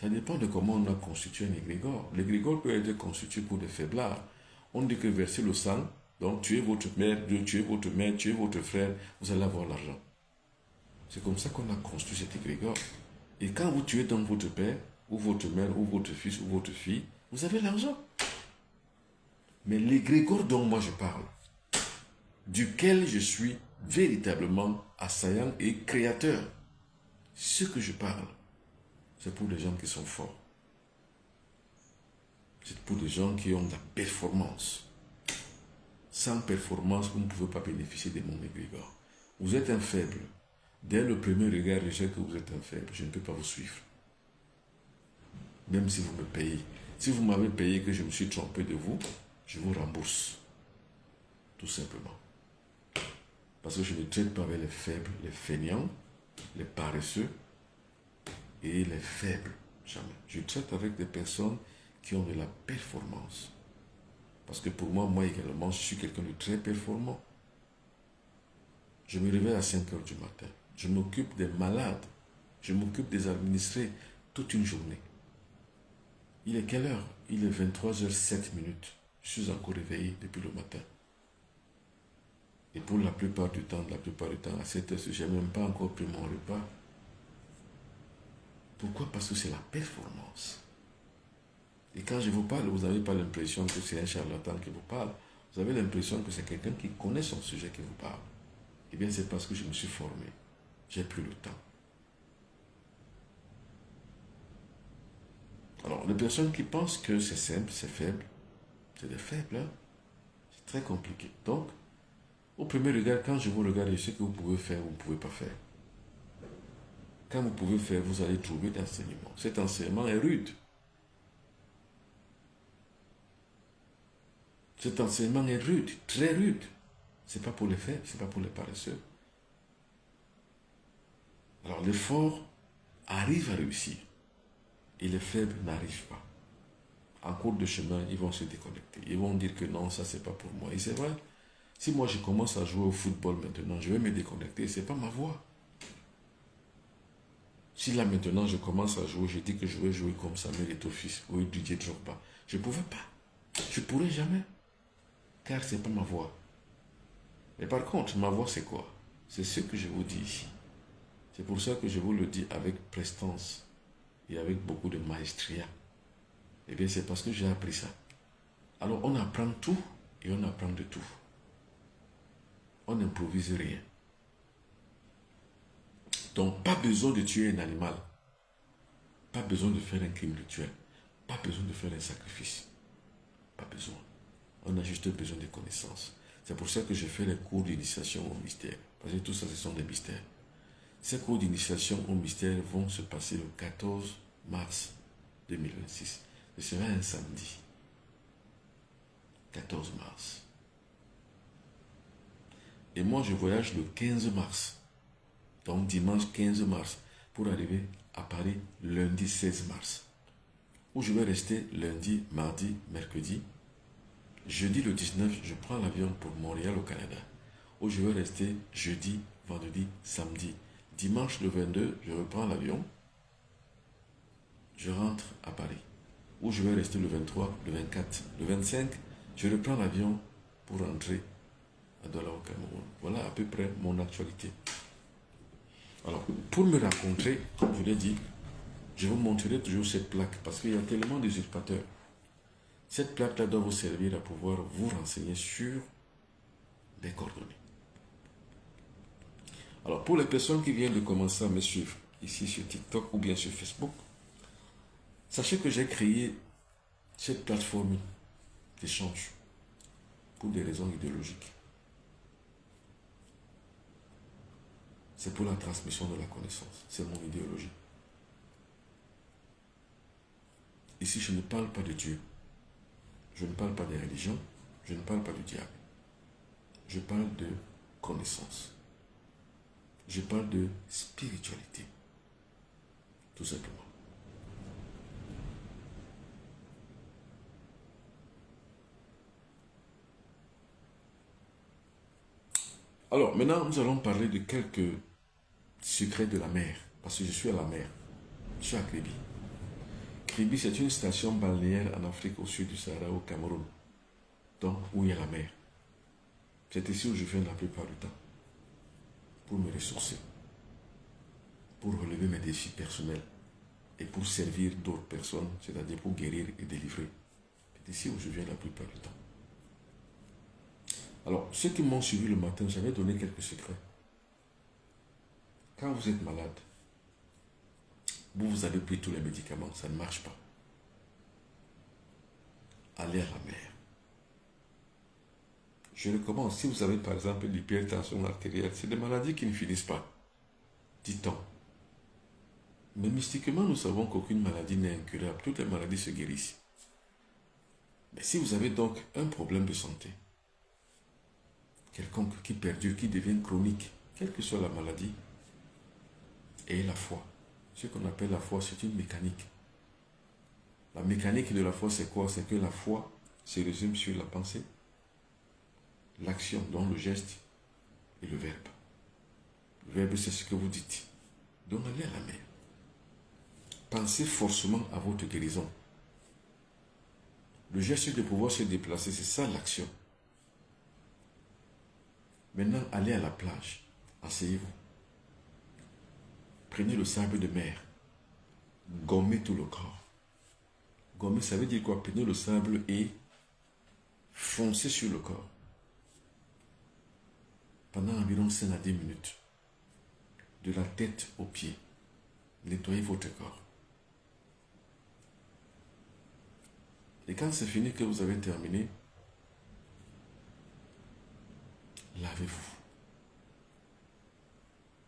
Ça dépend de comment on a constitué un égrégore. L'égrégore peut être constitué pour des faiblards. On dit que verser le sang, donc tuez votre mère, tuez votre mère, tuez votre frère, vous allez avoir l'argent. C'est comme ça qu'on a construit cet égrégore. Et quand vous tuez donc votre père, ou votre mère, ou votre fils, ou votre fille, vous avez l'argent. Mais l'égrégore dont moi je parle, duquel je suis véritablement assaillant et créateur, ce que je parle, c'est pour les gens qui sont forts. C'est pour les gens qui ont de la performance. Sans performance, vous ne pouvez pas bénéficier de mon égrégore. Vous êtes un faible. Dès le premier regard, je sais que vous êtes un faible. Je ne peux pas vous suivre. Même si vous me payez. Si vous m'avez payé que je me suis trompé de vous, je vous rembourse. Tout simplement. Parce que je ne traite pas avec les faibles, les feignants, les paresseux et les faibles. Jamais. Je traite avec des personnes qui ont de la performance. Parce que pour moi, moi également, je suis quelqu'un de très performant. Je me réveille à 5 heures du matin. Je m'occupe des malades. Je m'occupe des administrés toute une journée. Il est quelle heure? Il est 23h07. Je suis encore réveillé depuis le matin. Et pour la plupart du temps, à 7 heures, je n'ai même pas encore pris mon repas. Pourquoi? Parce que c'est la performance. Et quand je vous parle, vous n'avez pas l'impression que c'est un charlatan qui vous parle. Vous avez l'impression que c'est quelqu'un qui connaît son sujet qui vous parle. Eh bien, c'est parce que je me suis formé. J'ai pris le temps. Alors, les personnes qui pensent que c'est simple, c'est faible, c'est des faibles. Hein? C'est très compliqué. Donc, au premier regard, quand je vous regarde, je sais que vous pouvez faire, vous ne pouvez pas faire. Quand vous pouvez faire, vous allez trouver l'enseignement. Cet enseignement est rude. Cet enseignement est rude, très rude. Ce n'est pas pour les faibles, ce n'est pas pour les paresseux. Alors les forts arrivent à réussir et les faibles n'arrivent pas. En cours de chemin, ils vont se déconnecter. Ils vont dire que non, ça c'est pas pour moi. Et c'est vrai, si moi je commence à jouer au football maintenant, je vais me déconnecter, ce n'est pas ma voie. Si là maintenant je commence à jouer, je dis que je vais jouer comme Samuel Eto'o-Fils ou Didier Drogba, je ne pouvais pas. Je ne pourrais jamais. Car ce n'est pas ma voix. Mais par contre, ma voix c'est quoi? C'est ce que je vous dis ici. C'est pour ça que je vous le dis avec prestance et avec beaucoup de maestria. Eh bien, c'est parce que j'ai appris ça. Alors, on apprend tout et on apprend de tout. On n'improvise rien. Donc, pas besoin de tuer un animal. Pas besoin de faire un crime rituel. Pas besoin de faire un sacrifice. Pas besoin. On a juste besoin de connaissances. C'est pour ça que je fais les cours d'initiation au mystère. Parce que tout ça, ce sont des mystères. Ces cours d'initiation au mystère vont se passer le 14 mars 2026. Ce sera un samedi. 14 mars. Et moi, je voyage le 15 mars. Donc dimanche 15 mars. Pour arriver à Paris lundi 16 mars. Où je vais rester lundi, mardi, mercredi. Jeudi le 19, je prends l'avion pour Montréal au Canada. Où je vais rester jeudi, vendredi, samedi. Dimanche le 22, je reprends l'avion. Je rentre à Paris. Où je vais rester le 23, le 24, le 25. Je reprends l'avion pour rentrer à Douala au Cameroun. Voilà à peu près mon actualité. Alors, pour me rencontrer, comme je l'ai dit, je vous montrerai toujours cette plaque parce qu'il y a tellement d'usurpateurs. Cette plaque-là doit vous servir à pouvoir vous renseigner sur des coordonnées. Alors, pour les personnes qui viennent de commencer à me suivre ici sur TikTok ou bien sur Facebook, sachez que j'ai créé cette plateforme d'échange pour des raisons idéologiques. C'est pour la transmission de la connaissance. C'est mon idéologie. Ici, je ne parle pas de Dieu. Je ne parle pas des religions. Je ne parle pas du diable. Je parle de connaissance. Je parle de spiritualité. Tout simplement. Alors, maintenant, nous allons parler de quelques secrets de la mer. Parce que je suis à la mer. Je suis à Kribi. Kribi, c'est une station balnéaire en Afrique au sud du Sahara, au Cameroun. Donc, où il y a la mer. C'est ici où je viens la plupart du temps. Pour me ressourcer. Pour relever mes défis personnels. Et pour servir d'autres personnes, c'est-à-dire pour guérir et délivrer. C'est ici où je viens la plupart du temps. Alors, ceux qui m'ont suivi le matin, j'avais donné quelques secrets. Quand vous êtes malade, vous avez pris tous les médicaments, ça ne marche pas. Allez à la mer. Je recommande, si vous avez par exemple l'hypertension artérielle, c'est des maladies qui ne finissent pas, dit-on. Mais mystiquement, nous savons qu'aucune maladie n'est incurable. Toutes les maladies se guérissent. Mais si vous avez donc un problème de santé, quelconque qui perdure, qui devient chronique, quelle que soit la maladie, et la foi. Ce qu'on appelle la foi, c'est une mécanique. La mécanique de la foi, c'est quoi? C'est que la foi se résume sur la pensée, l'action, donc le geste, et le verbe. Le verbe, c'est ce que vous dites. Donc allez à la mer. Pensez forcément à votre guérison. Le geste de pouvoir se déplacer, c'est ça l'action. Maintenant, allez à la plage. Asseyez-vous. Prenez le sable de mer. Gommez tout le corps. Gommer, ça veut dire quoi? Prenez le sable et foncez sur le corps. Pendant environ 5 à 10 minutes. De la tête aux pieds. Nettoyez votre corps. Et quand c'est fini, que vous avez terminé, lavez-vous.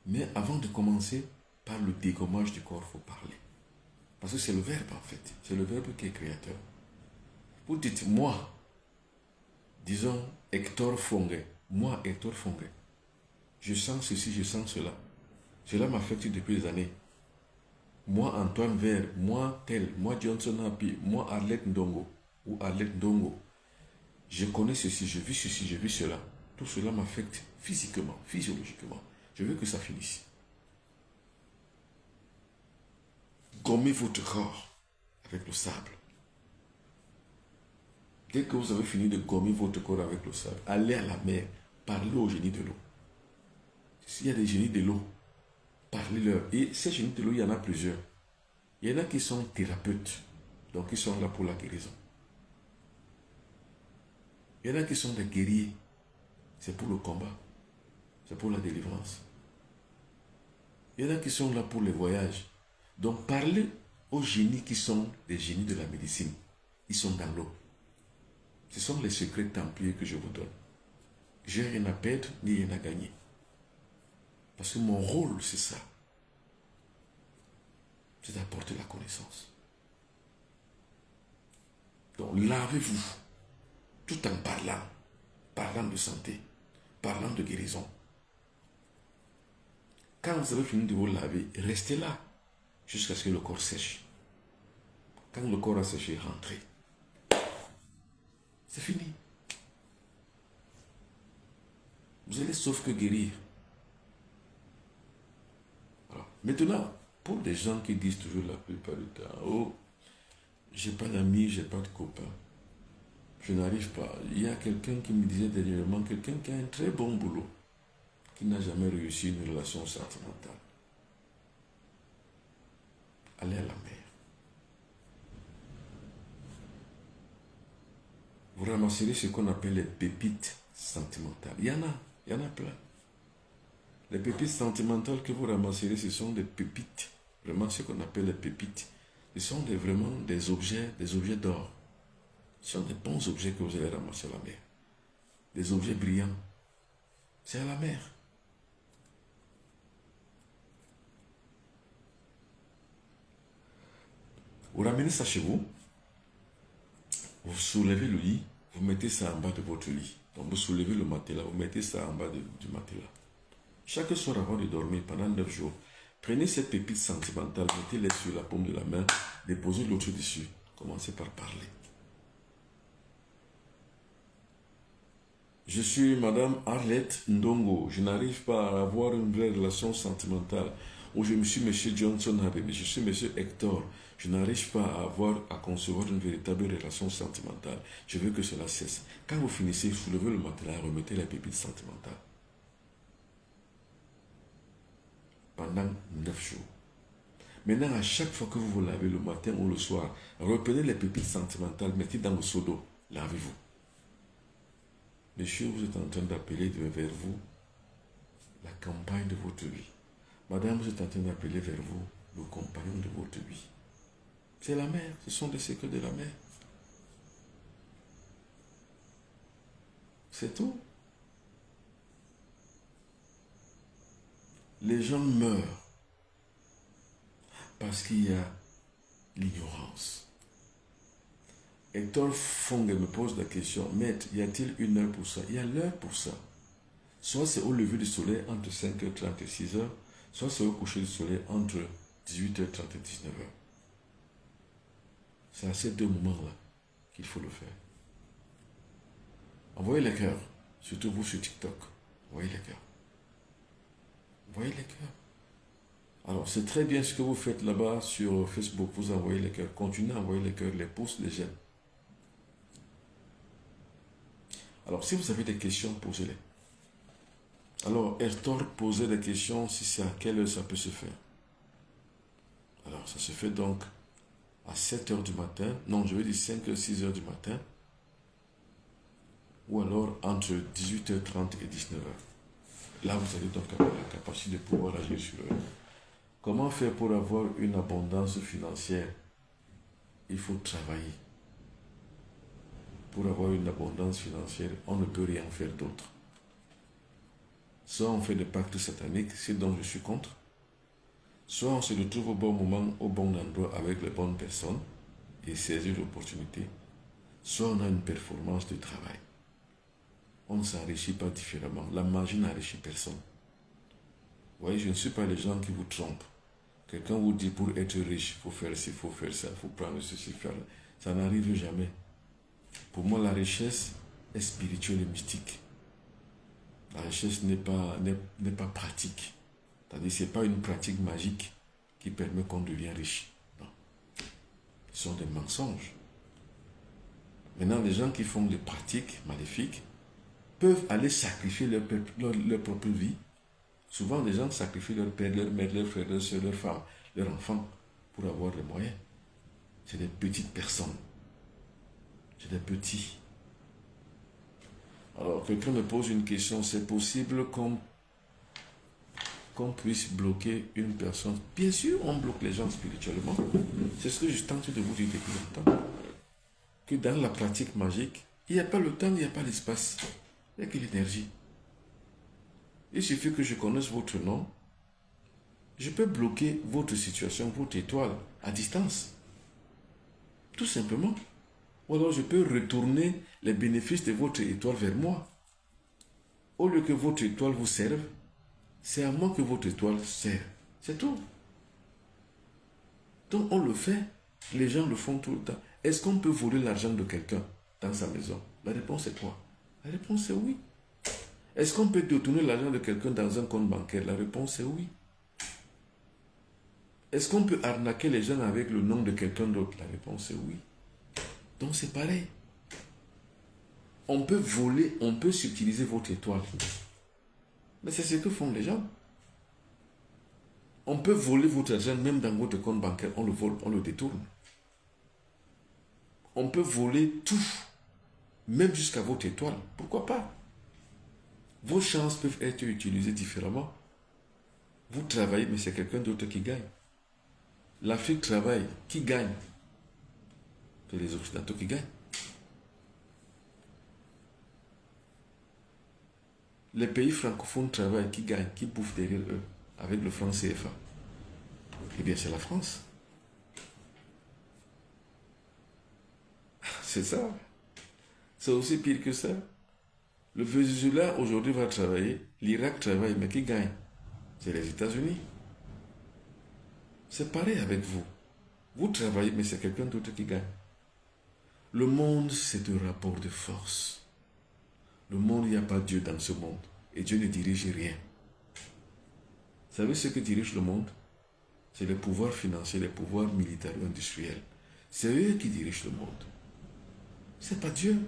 Mais avant de commencer par le dégommage du corps, il faut parler. Parce que c'est le verbe en fait. C'est le verbe qui est créateur. Vous dites, moi, disons Hector Fongue. Moi, Hector Fongue. Je sens ceci, je sens cela. Cela m'affecte depuis des années. Moi, Antoine Vert, moi, tel, moi, Johnson Happy, moi, Arlette Ndongo, ou Arlette Ndongo. Je connais ceci, je vis ceci, je vis cela. Tout cela m'affecte physiquement, physiologiquement. Je veux que ça finisse. Gommez votre corps avec le sable. Dès que vous avez fini de gommer votre corps avec le sable, allez à la mer, parlez aux génies de l'eau. S'il y a des génies de l'eau, parlez-leur. Et ces génies de l'eau, il y en a plusieurs. Il y en a qui sont thérapeutes, donc ils sont là pour la guérison. Il y en a qui sont des guerriers, c'est pour le combat, c'est pour la délivrance. Il y en a qui sont là pour les voyages. Donc parlez aux génies qui sont des génies de la médecine. Ils sont dans l'eau. Ce sont les secrets templiers que je vous donne. J'ai rien à perdre ni rien à gagner. Parce que mon rôle, c'est ça. C'est d'apporter la connaissance. Donc lavez-vous tout en parlant de santé, parlant de guérison. Quand vous avez fini de vous laver, restez là jusqu'à ce que le corps sèche. Quand le corps a séché, rentrez. C'est fini. Vous allez sauf que guérir. Alors, maintenant, pour des gens qui disent toujours la plupart du temps, oh, j'ai pas d'amis, j'ai pas de copains, je n'arrive pas. Il y a quelqu'un qui me disait dernièrement, quelqu'un qui a un très bon boulot, qui n'a jamais réussi une relation sentimentale. Allez à la mer. Vous ramasserez ce qu'on appelle les pépites sentimentales. Il y en a plein. Les pépites sentimentales que vous ramasserez, ce sont des pépites. Vraiment ce qu'on appelle les pépites. Ce sont vraiment des objets d'or. Ce sont des bons objets que vous allez ramasser à la mer. Des objets brillants. C'est à la mer. Vous ramenez ça chez vous. Vous soulevez le lit. Vous mettez ça en bas de votre lit. Donc vous soulevez le matelas. Vous mettez ça en bas du matelas. Chaque soir avant de dormir pendant 9 jours, prenez cette pépite sentimentale, mettez-les sur la paume de la main, déposez l'autre dessus. Commencez par parler. Je suis Madame Arlette Ndongo. Je n'arrive pas à avoir une vraie relation sentimentale. Ou je suis Monsieur Johnson Habibi. Je suis Monsieur Hector. Je n'arrive pas à concevoir une véritable relation sentimentale. Je veux que cela cesse. Quand vous finissez, soulevez le matelas, remettez la pépite sentimentale. Pendant 9 jours. Maintenant, à chaque fois que vous vous lavez le matin ou le soir, reprenez les pépites sentimentales, mettez dans le seau d'eau, lavez-vous. Monsieur, vous êtes en train d'appeler vers vous la campagne de votre vie. Madame, vous êtes en train d'appeler vers vous le compagnon de votre vie. C'est la mer, ce sont des secrets de la mer. C'est tout. Les gens meurent parce qu'il y a l'ignorance. Hector Fong me pose la question, Maître, y a-t-il une heure pour ça? Il y a l'heure pour ça. Soit c'est au lever du soleil entre 5h30 et 6h, soit c'est au coucher du soleil entre 18h30 et 19h. C'est à ces deux moments-là qu'il faut le faire. Envoyez les cœurs, surtout vous sur TikTok. Envoyez les cœurs. Envoyez les cœurs. Alors, c'est très bien ce que vous faites là-bas sur Facebook. Vous envoyez les cœurs. Continuez à envoyer les cœurs, les pouces, les j'aime. Alors, si vous avez des questions, posez-les. Alors, Hector posait des questions si c'est à quelle heure ça peut se faire. Alors, ça se fait donc à 7h du matin. Non, je veux dire 5h, 6h du matin. Ou alors entre 18h30 et 19h. Là, vous allez donc avoir la capacité de pouvoir agir sur eux. Comment faire pour avoir une abondance financière? Il faut travailler. Pour avoir une abondance financière, on ne peut rien faire d'autre. Soit on fait des pactes sataniques, c'est dont je suis contre. Soit on se retrouve au bon moment, au bon endroit avec les bonnes personnes et saisir l'opportunité. Soit on a une performance de travail. On ne s'enrichit pas différemment. La magie n'enrichit personne. Vous voyez, je ne suis pas les gens qui vous trompent. Quelqu'un vous dit pour être riche, il faut faire ci, il faut faire ça, il faut prendre ceci, faire ça. Ça n'arrive jamais. Pour moi, la richesse est spirituelle et mystique. La richesse n'est pas pratique. C'est-à-dire que ce n'est pas une pratique magique qui permet qu'on devienne riche. Non. Ce sont des mensonges. Maintenant, les gens qui font des pratiques maléfiques peuvent aller sacrifier leur propre vie. Souvent, les gens sacrifient leur père, leur mère, leur frère, leur soeur, leur femme, leur enfant pour avoir les moyens. C'est des petites personnes. C'est des petits. Alors, quelqu'un me pose une question. C'est possible qu'on puisse bloquer une personne? Bien sûr, on bloque les gens spirituellement. C'est ce que je tente de vous dire depuis longtemps. Que dans la pratique magique, il n'y a pas le temps, il n'y a pas l'espace. Il n'y a que l'énergie. Il suffit que je connaisse votre nom. Je peux bloquer votre situation, votre étoile, à distance. Tout simplement. Ou alors je peux retourner les bénéfices de votre étoile vers moi. Au lieu que votre étoile vous serve, c'est à moi que votre étoile sert. C'est tout. Donc on le fait. Les gens le font tout le temps. Est-ce qu'on peut voler l'argent de quelqu'un dans sa maison? La réponse est quoi? La réponse est oui. Est-ce qu'on peut détourner l'argent de quelqu'un dans un compte bancaire? La réponse est oui. Est-ce qu'on peut arnaquer les gens avec le nom de quelqu'un d'autre? La réponse est oui. Donc c'est pareil. On peut voler, on peut subtiliser votre étoile. Mais c'est ce que font les gens. On peut voler votre argent même dans votre compte bancaire. On le vole, on le détourne. On peut voler tout, même jusqu'à votre étoile. Pourquoi pas? Vos chances peuvent être utilisées différemment. Vous travaillez, mais c'est quelqu'un d'autre qui gagne. L'Afrique travaille. Qui gagne? C'est les Occidentaux qui gagnent. Les pays francophones travaillent. Qui gagne? Qui bouffe derrière eux avec le franc CFA? Eh bien, c'est la France. C'est ça. C'est aussi pire que ça. Le Venezuela aujourd'hui va travailler. L'Irak travaille, mais qui gagne? C'est les États-Unis. C'est pareil avec vous. Vous travaillez, mais c'est quelqu'un d'autre qui gagne. Le monde, c'est un rapport de force. Le monde, il n'y a pas Dieu dans ce monde. Et Dieu ne dirige rien. Vous savez ce que dirige le monde? C'est les pouvoirs financiers, les pouvoirs militaires et industriels. C'est eux qui dirigent le monde. C'est pas Dieu.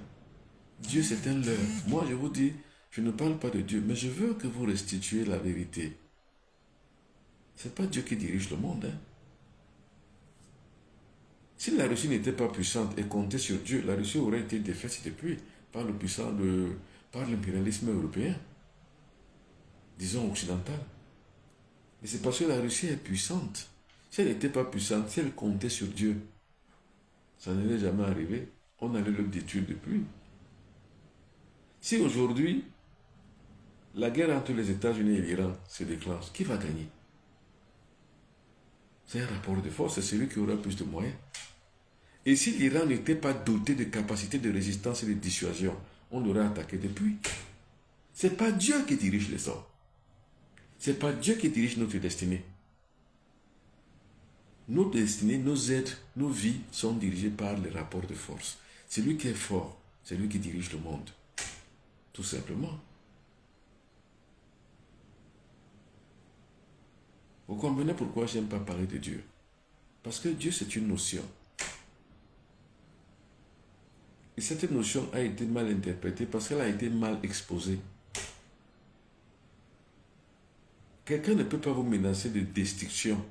Dieu, c'est un leurre. Moi, je vous dis, je ne parle pas de Dieu, mais je veux que vous restituiez la vérité. C'est pas Dieu qui dirige le monde. Hein. Si la Russie n'était pas puissante et comptait sur Dieu, la Russie aurait été défaite depuis par le puissant par l'impérialisme européen, disons occidental. Mais c'est parce que la Russie est puissante. Si elle n'était pas puissante, si elle comptait sur Dieu, ça n'allait jamais arriver. On allait le détruire depuis. Si aujourd'hui, la guerre entre les États-Unis et l'Iran se déclenche, qui va gagner? C'est un rapport de force, c'est celui qui aura plus de moyens. Et si l'Iran n'était pas doté de capacités de résistance et de dissuasion, on l'aurait attaqué depuis. Ce n'est pas Dieu qui dirige les hommes. Ce n'est pas Dieu qui dirige notre destinée. Nos destinées, nos êtres, nos vies sont dirigées par les rapports de force. Celui qui est fort, c'est lui qui dirige le monde. Tout simplement. Vous comprenez pourquoi je n'aime pas parler de Dieu? Parce que Dieu, c'est une notion. Et cette notion a été mal interprétée parce qu'elle a été mal exposée. Quelqu'un ne peut pas vous menacer de destruction.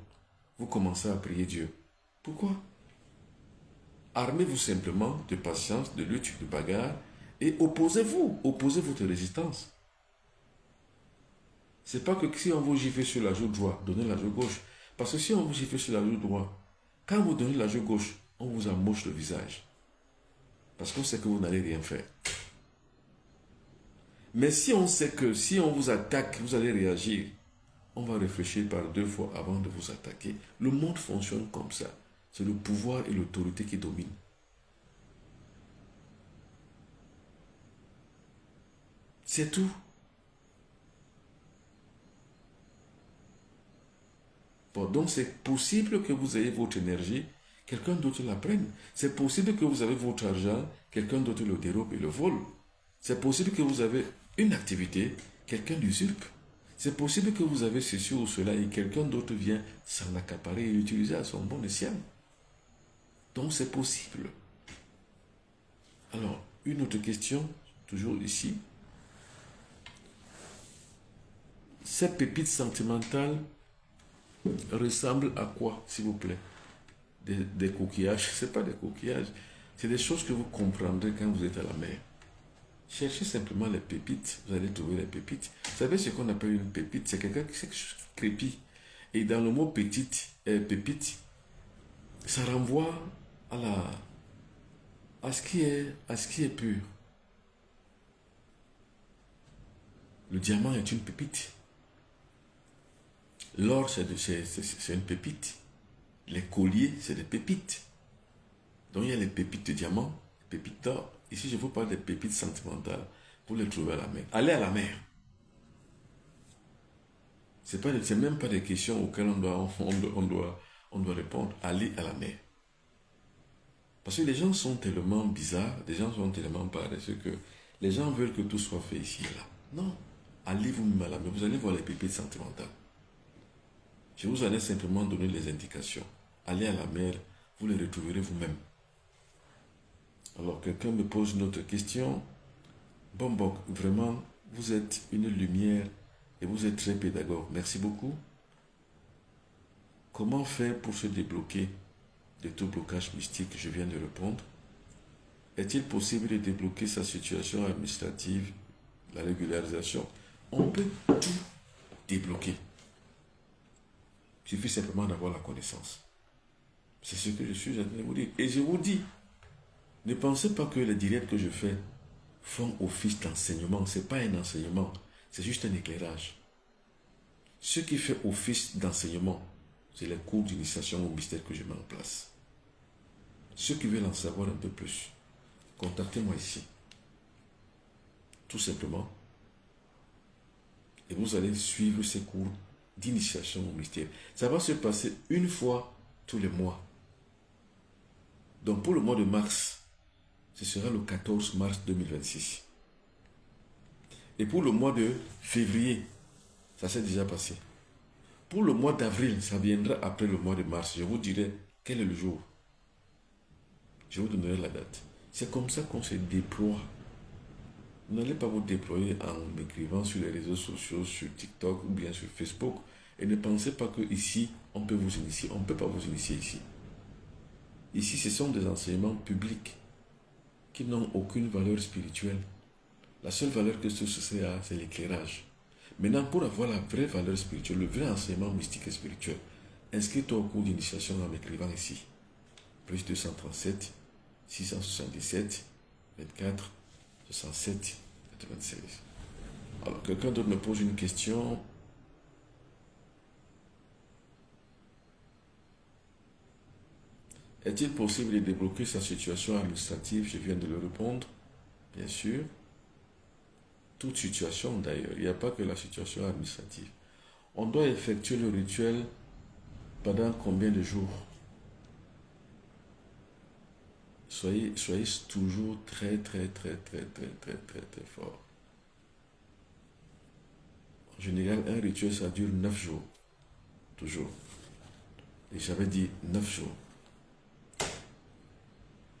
Vous commencez à prier Dieu. Pourquoi? Armez-vous simplement de patience, de lutte, de bagarre et opposez-vous. Opposez votre résistance. C'est pas que si on vous gifle sur la joue droite, donnez la joue gauche. Parce que si on vous gifle sur la joue droite, quand vous donnez la joue gauche, on vous amoche le visage. Parce qu'on sait que vous n'allez rien faire. Mais si on sait que si on vous attaque, vous allez réagir, on va réfléchir par 2 fois avant de vous attaquer. Le monde fonctionne comme ça. C'est le pouvoir et l'autorité qui dominent. C'est tout. Bon, donc c'est possible que vous ayez votre énergie, quelqu'un d'autre la prenne. C'est possible que vous avez votre argent, quelqu'un d'autre le dérobe et le vole. C'est possible que vous avez une activité, quelqu'un l'usurpe. C'est possible que vous avez ceci ou cela et quelqu'un d'autre vient s'en accaparer et l'utiliser à son bon escient. Donc c'est possible. Alors, une autre question, toujours ici. Ces pépites sentimentales ressemblent à quoi, s'il vous plaît? Des coquillages. Ce n'est pas des coquillages. C'est des choses que vous comprendrez quand vous êtes à la mer. Cherchez simplement les pépites, vous allez trouver les pépites. Vous savez ce qu'on appelle une pépite? C'est quelque chose qui crépit. Et dans le mot pépite, ça renvoie à ce qui est pur. Le diamant est une pépite. L'or, c'est une pépite. Les colliers, c'est des pépites. Donc il y a les pépites de diamant, les pépites d'or. Ici, je vous parle des pépites sentimentales. Vous les trouvez à la mer. Allez à la mer. Ce n'est même pas des questions auxquelles on doit répondre. Allez à la mer. Parce que les gens sont tellement bizarres, les gens sont tellement paresseux que les gens veulent que tout soit fait ici et là. Non. Allez vous-même à la mer. Vous allez voir les pépites sentimentales. Je vous en ai simplement donné les indications. Allez à la mer, vous les retrouverez vous-même. Alors, quelqu'un me pose une autre question. Bon, vraiment, vous êtes une lumière et vous êtes très pédagogue. Merci beaucoup. Comment faire pour se débloquer de tout blocage mystique? Je viens de répondre. Est-il possible de débloquer sa situation administrative, la régularisation? On peut tout débloquer. Il suffit simplement d'avoir la connaissance. C'est ce que je suis en train de vous dire. Et je vous dis, ne pensez pas que les directs que je fais font office d'enseignement. Ce n'est pas un enseignement, c'est juste un éclairage. Ce qui fait office d'enseignement, c'est les cours d'initiation au mystère que je mets en place. Ceux qui veulent en savoir un peu plus, contactez-moi ici. Tout simplement. Et vous allez suivre ces cours d'initiation au mystère. Ça va se passer une fois tous les mois. Donc pour le mois de mars, ce sera le 14 mars 2026. Et pour le mois de février, ça s'est déjà passé. Pour le mois d'avril, ça viendra après le mois de mars. Je vous dirai quel est le jour. Je vous donnerai la date. C'est comme ça qu'on se déploie. Vous n'allez pas vous déployer en m'écrivant sur les réseaux sociaux, sur TikTok ou bien sur Facebook. Et ne pensez pas que ici, on peut vous initier. On ne peut pas vous initier ici. Ici, ce sont des enseignements publics qui n'ont aucune valeur spirituelle. La seule valeur que ceci a, c'est l'éclairage. Maintenant, pour avoir la vraie valeur spirituelle, le vrai enseignement mystique et spirituel, inscris-toi au cours d'initiation en m'écrivant ici. Plus 237, 677, 24, 67, 96. Alors, quelqu'un d'autre me pose une question. Est-il possible de débloquer sa situation administrative? Je viens de le répondre. Bien sûr. Toute situation d'ailleurs. Il n'y a pas que la situation administrative. On doit effectuer le rituel pendant combien de jours? Soyez toujours très fort. En général, un rituel, ça dure 9 jours. Toujours. Et j'avais dit 9 jours.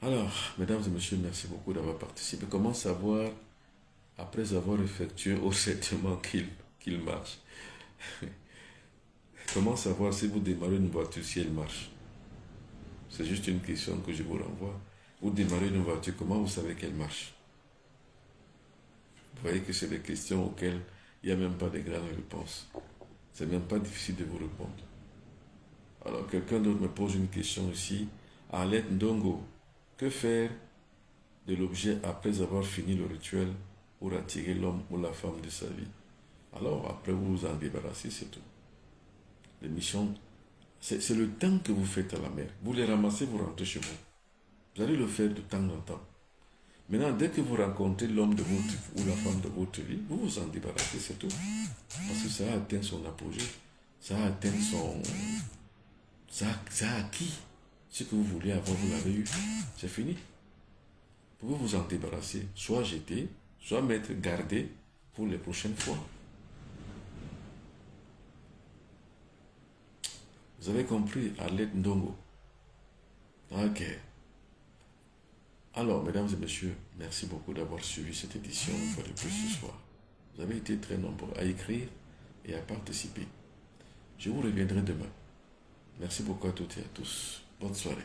Alors, mesdames et messieurs, merci beaucoup d'avoir participé. Comment savoir, après avoir effectué au certainement qu'il marche? Comment savoir si vous démarrez une voiture, si elle marche? C'est juste une question que je vous renvoie. Vous démarrez une voiture, comment vous savez qu'elle marche? Vous voyez que c'est des questions auxquelles il n'y a même pas de grandes réponses. C'est même pas difficile de vous répondre. Alors, quelqu'un d'autre me pose une question ici. Arlette Ndongo, que faire de l'objet après avoir fini le rituel pour attirer l'homme ou la femme de sa vie? Alors, après, vous vous en débarrassez, c'est tout. L'émission, c'est le temps que vous faites à la mer. Vous les ramassez, vous rentrez chez vous. Vous allez le faire de temps en temps. Maintenant, dès que vous rencontrez l'homme de votre vie ou la femme de votre vie, vous vous en débarrassez, c'est tout. Parce que ça a atteint son apogée. Ça a atteint son... Ça a acquis. Ce que vous voulez avoir, vous l'avez eu. C'est fini. Vous pouvez vous en débarrasser. Soit jeter, soit mettre gardé pour les prochaines fois. Vous avez compris, Arlette Ndongo. Ok. Alors, mesdames et messieurs, merci beaucoup d'avoir suivi cette édition une fois de plus ce soir. Vous avez été très nombreux à écrire et à participer. Je vous reviendrai demain. Merci beaucoup à toutes et à tous. Bonne soirée.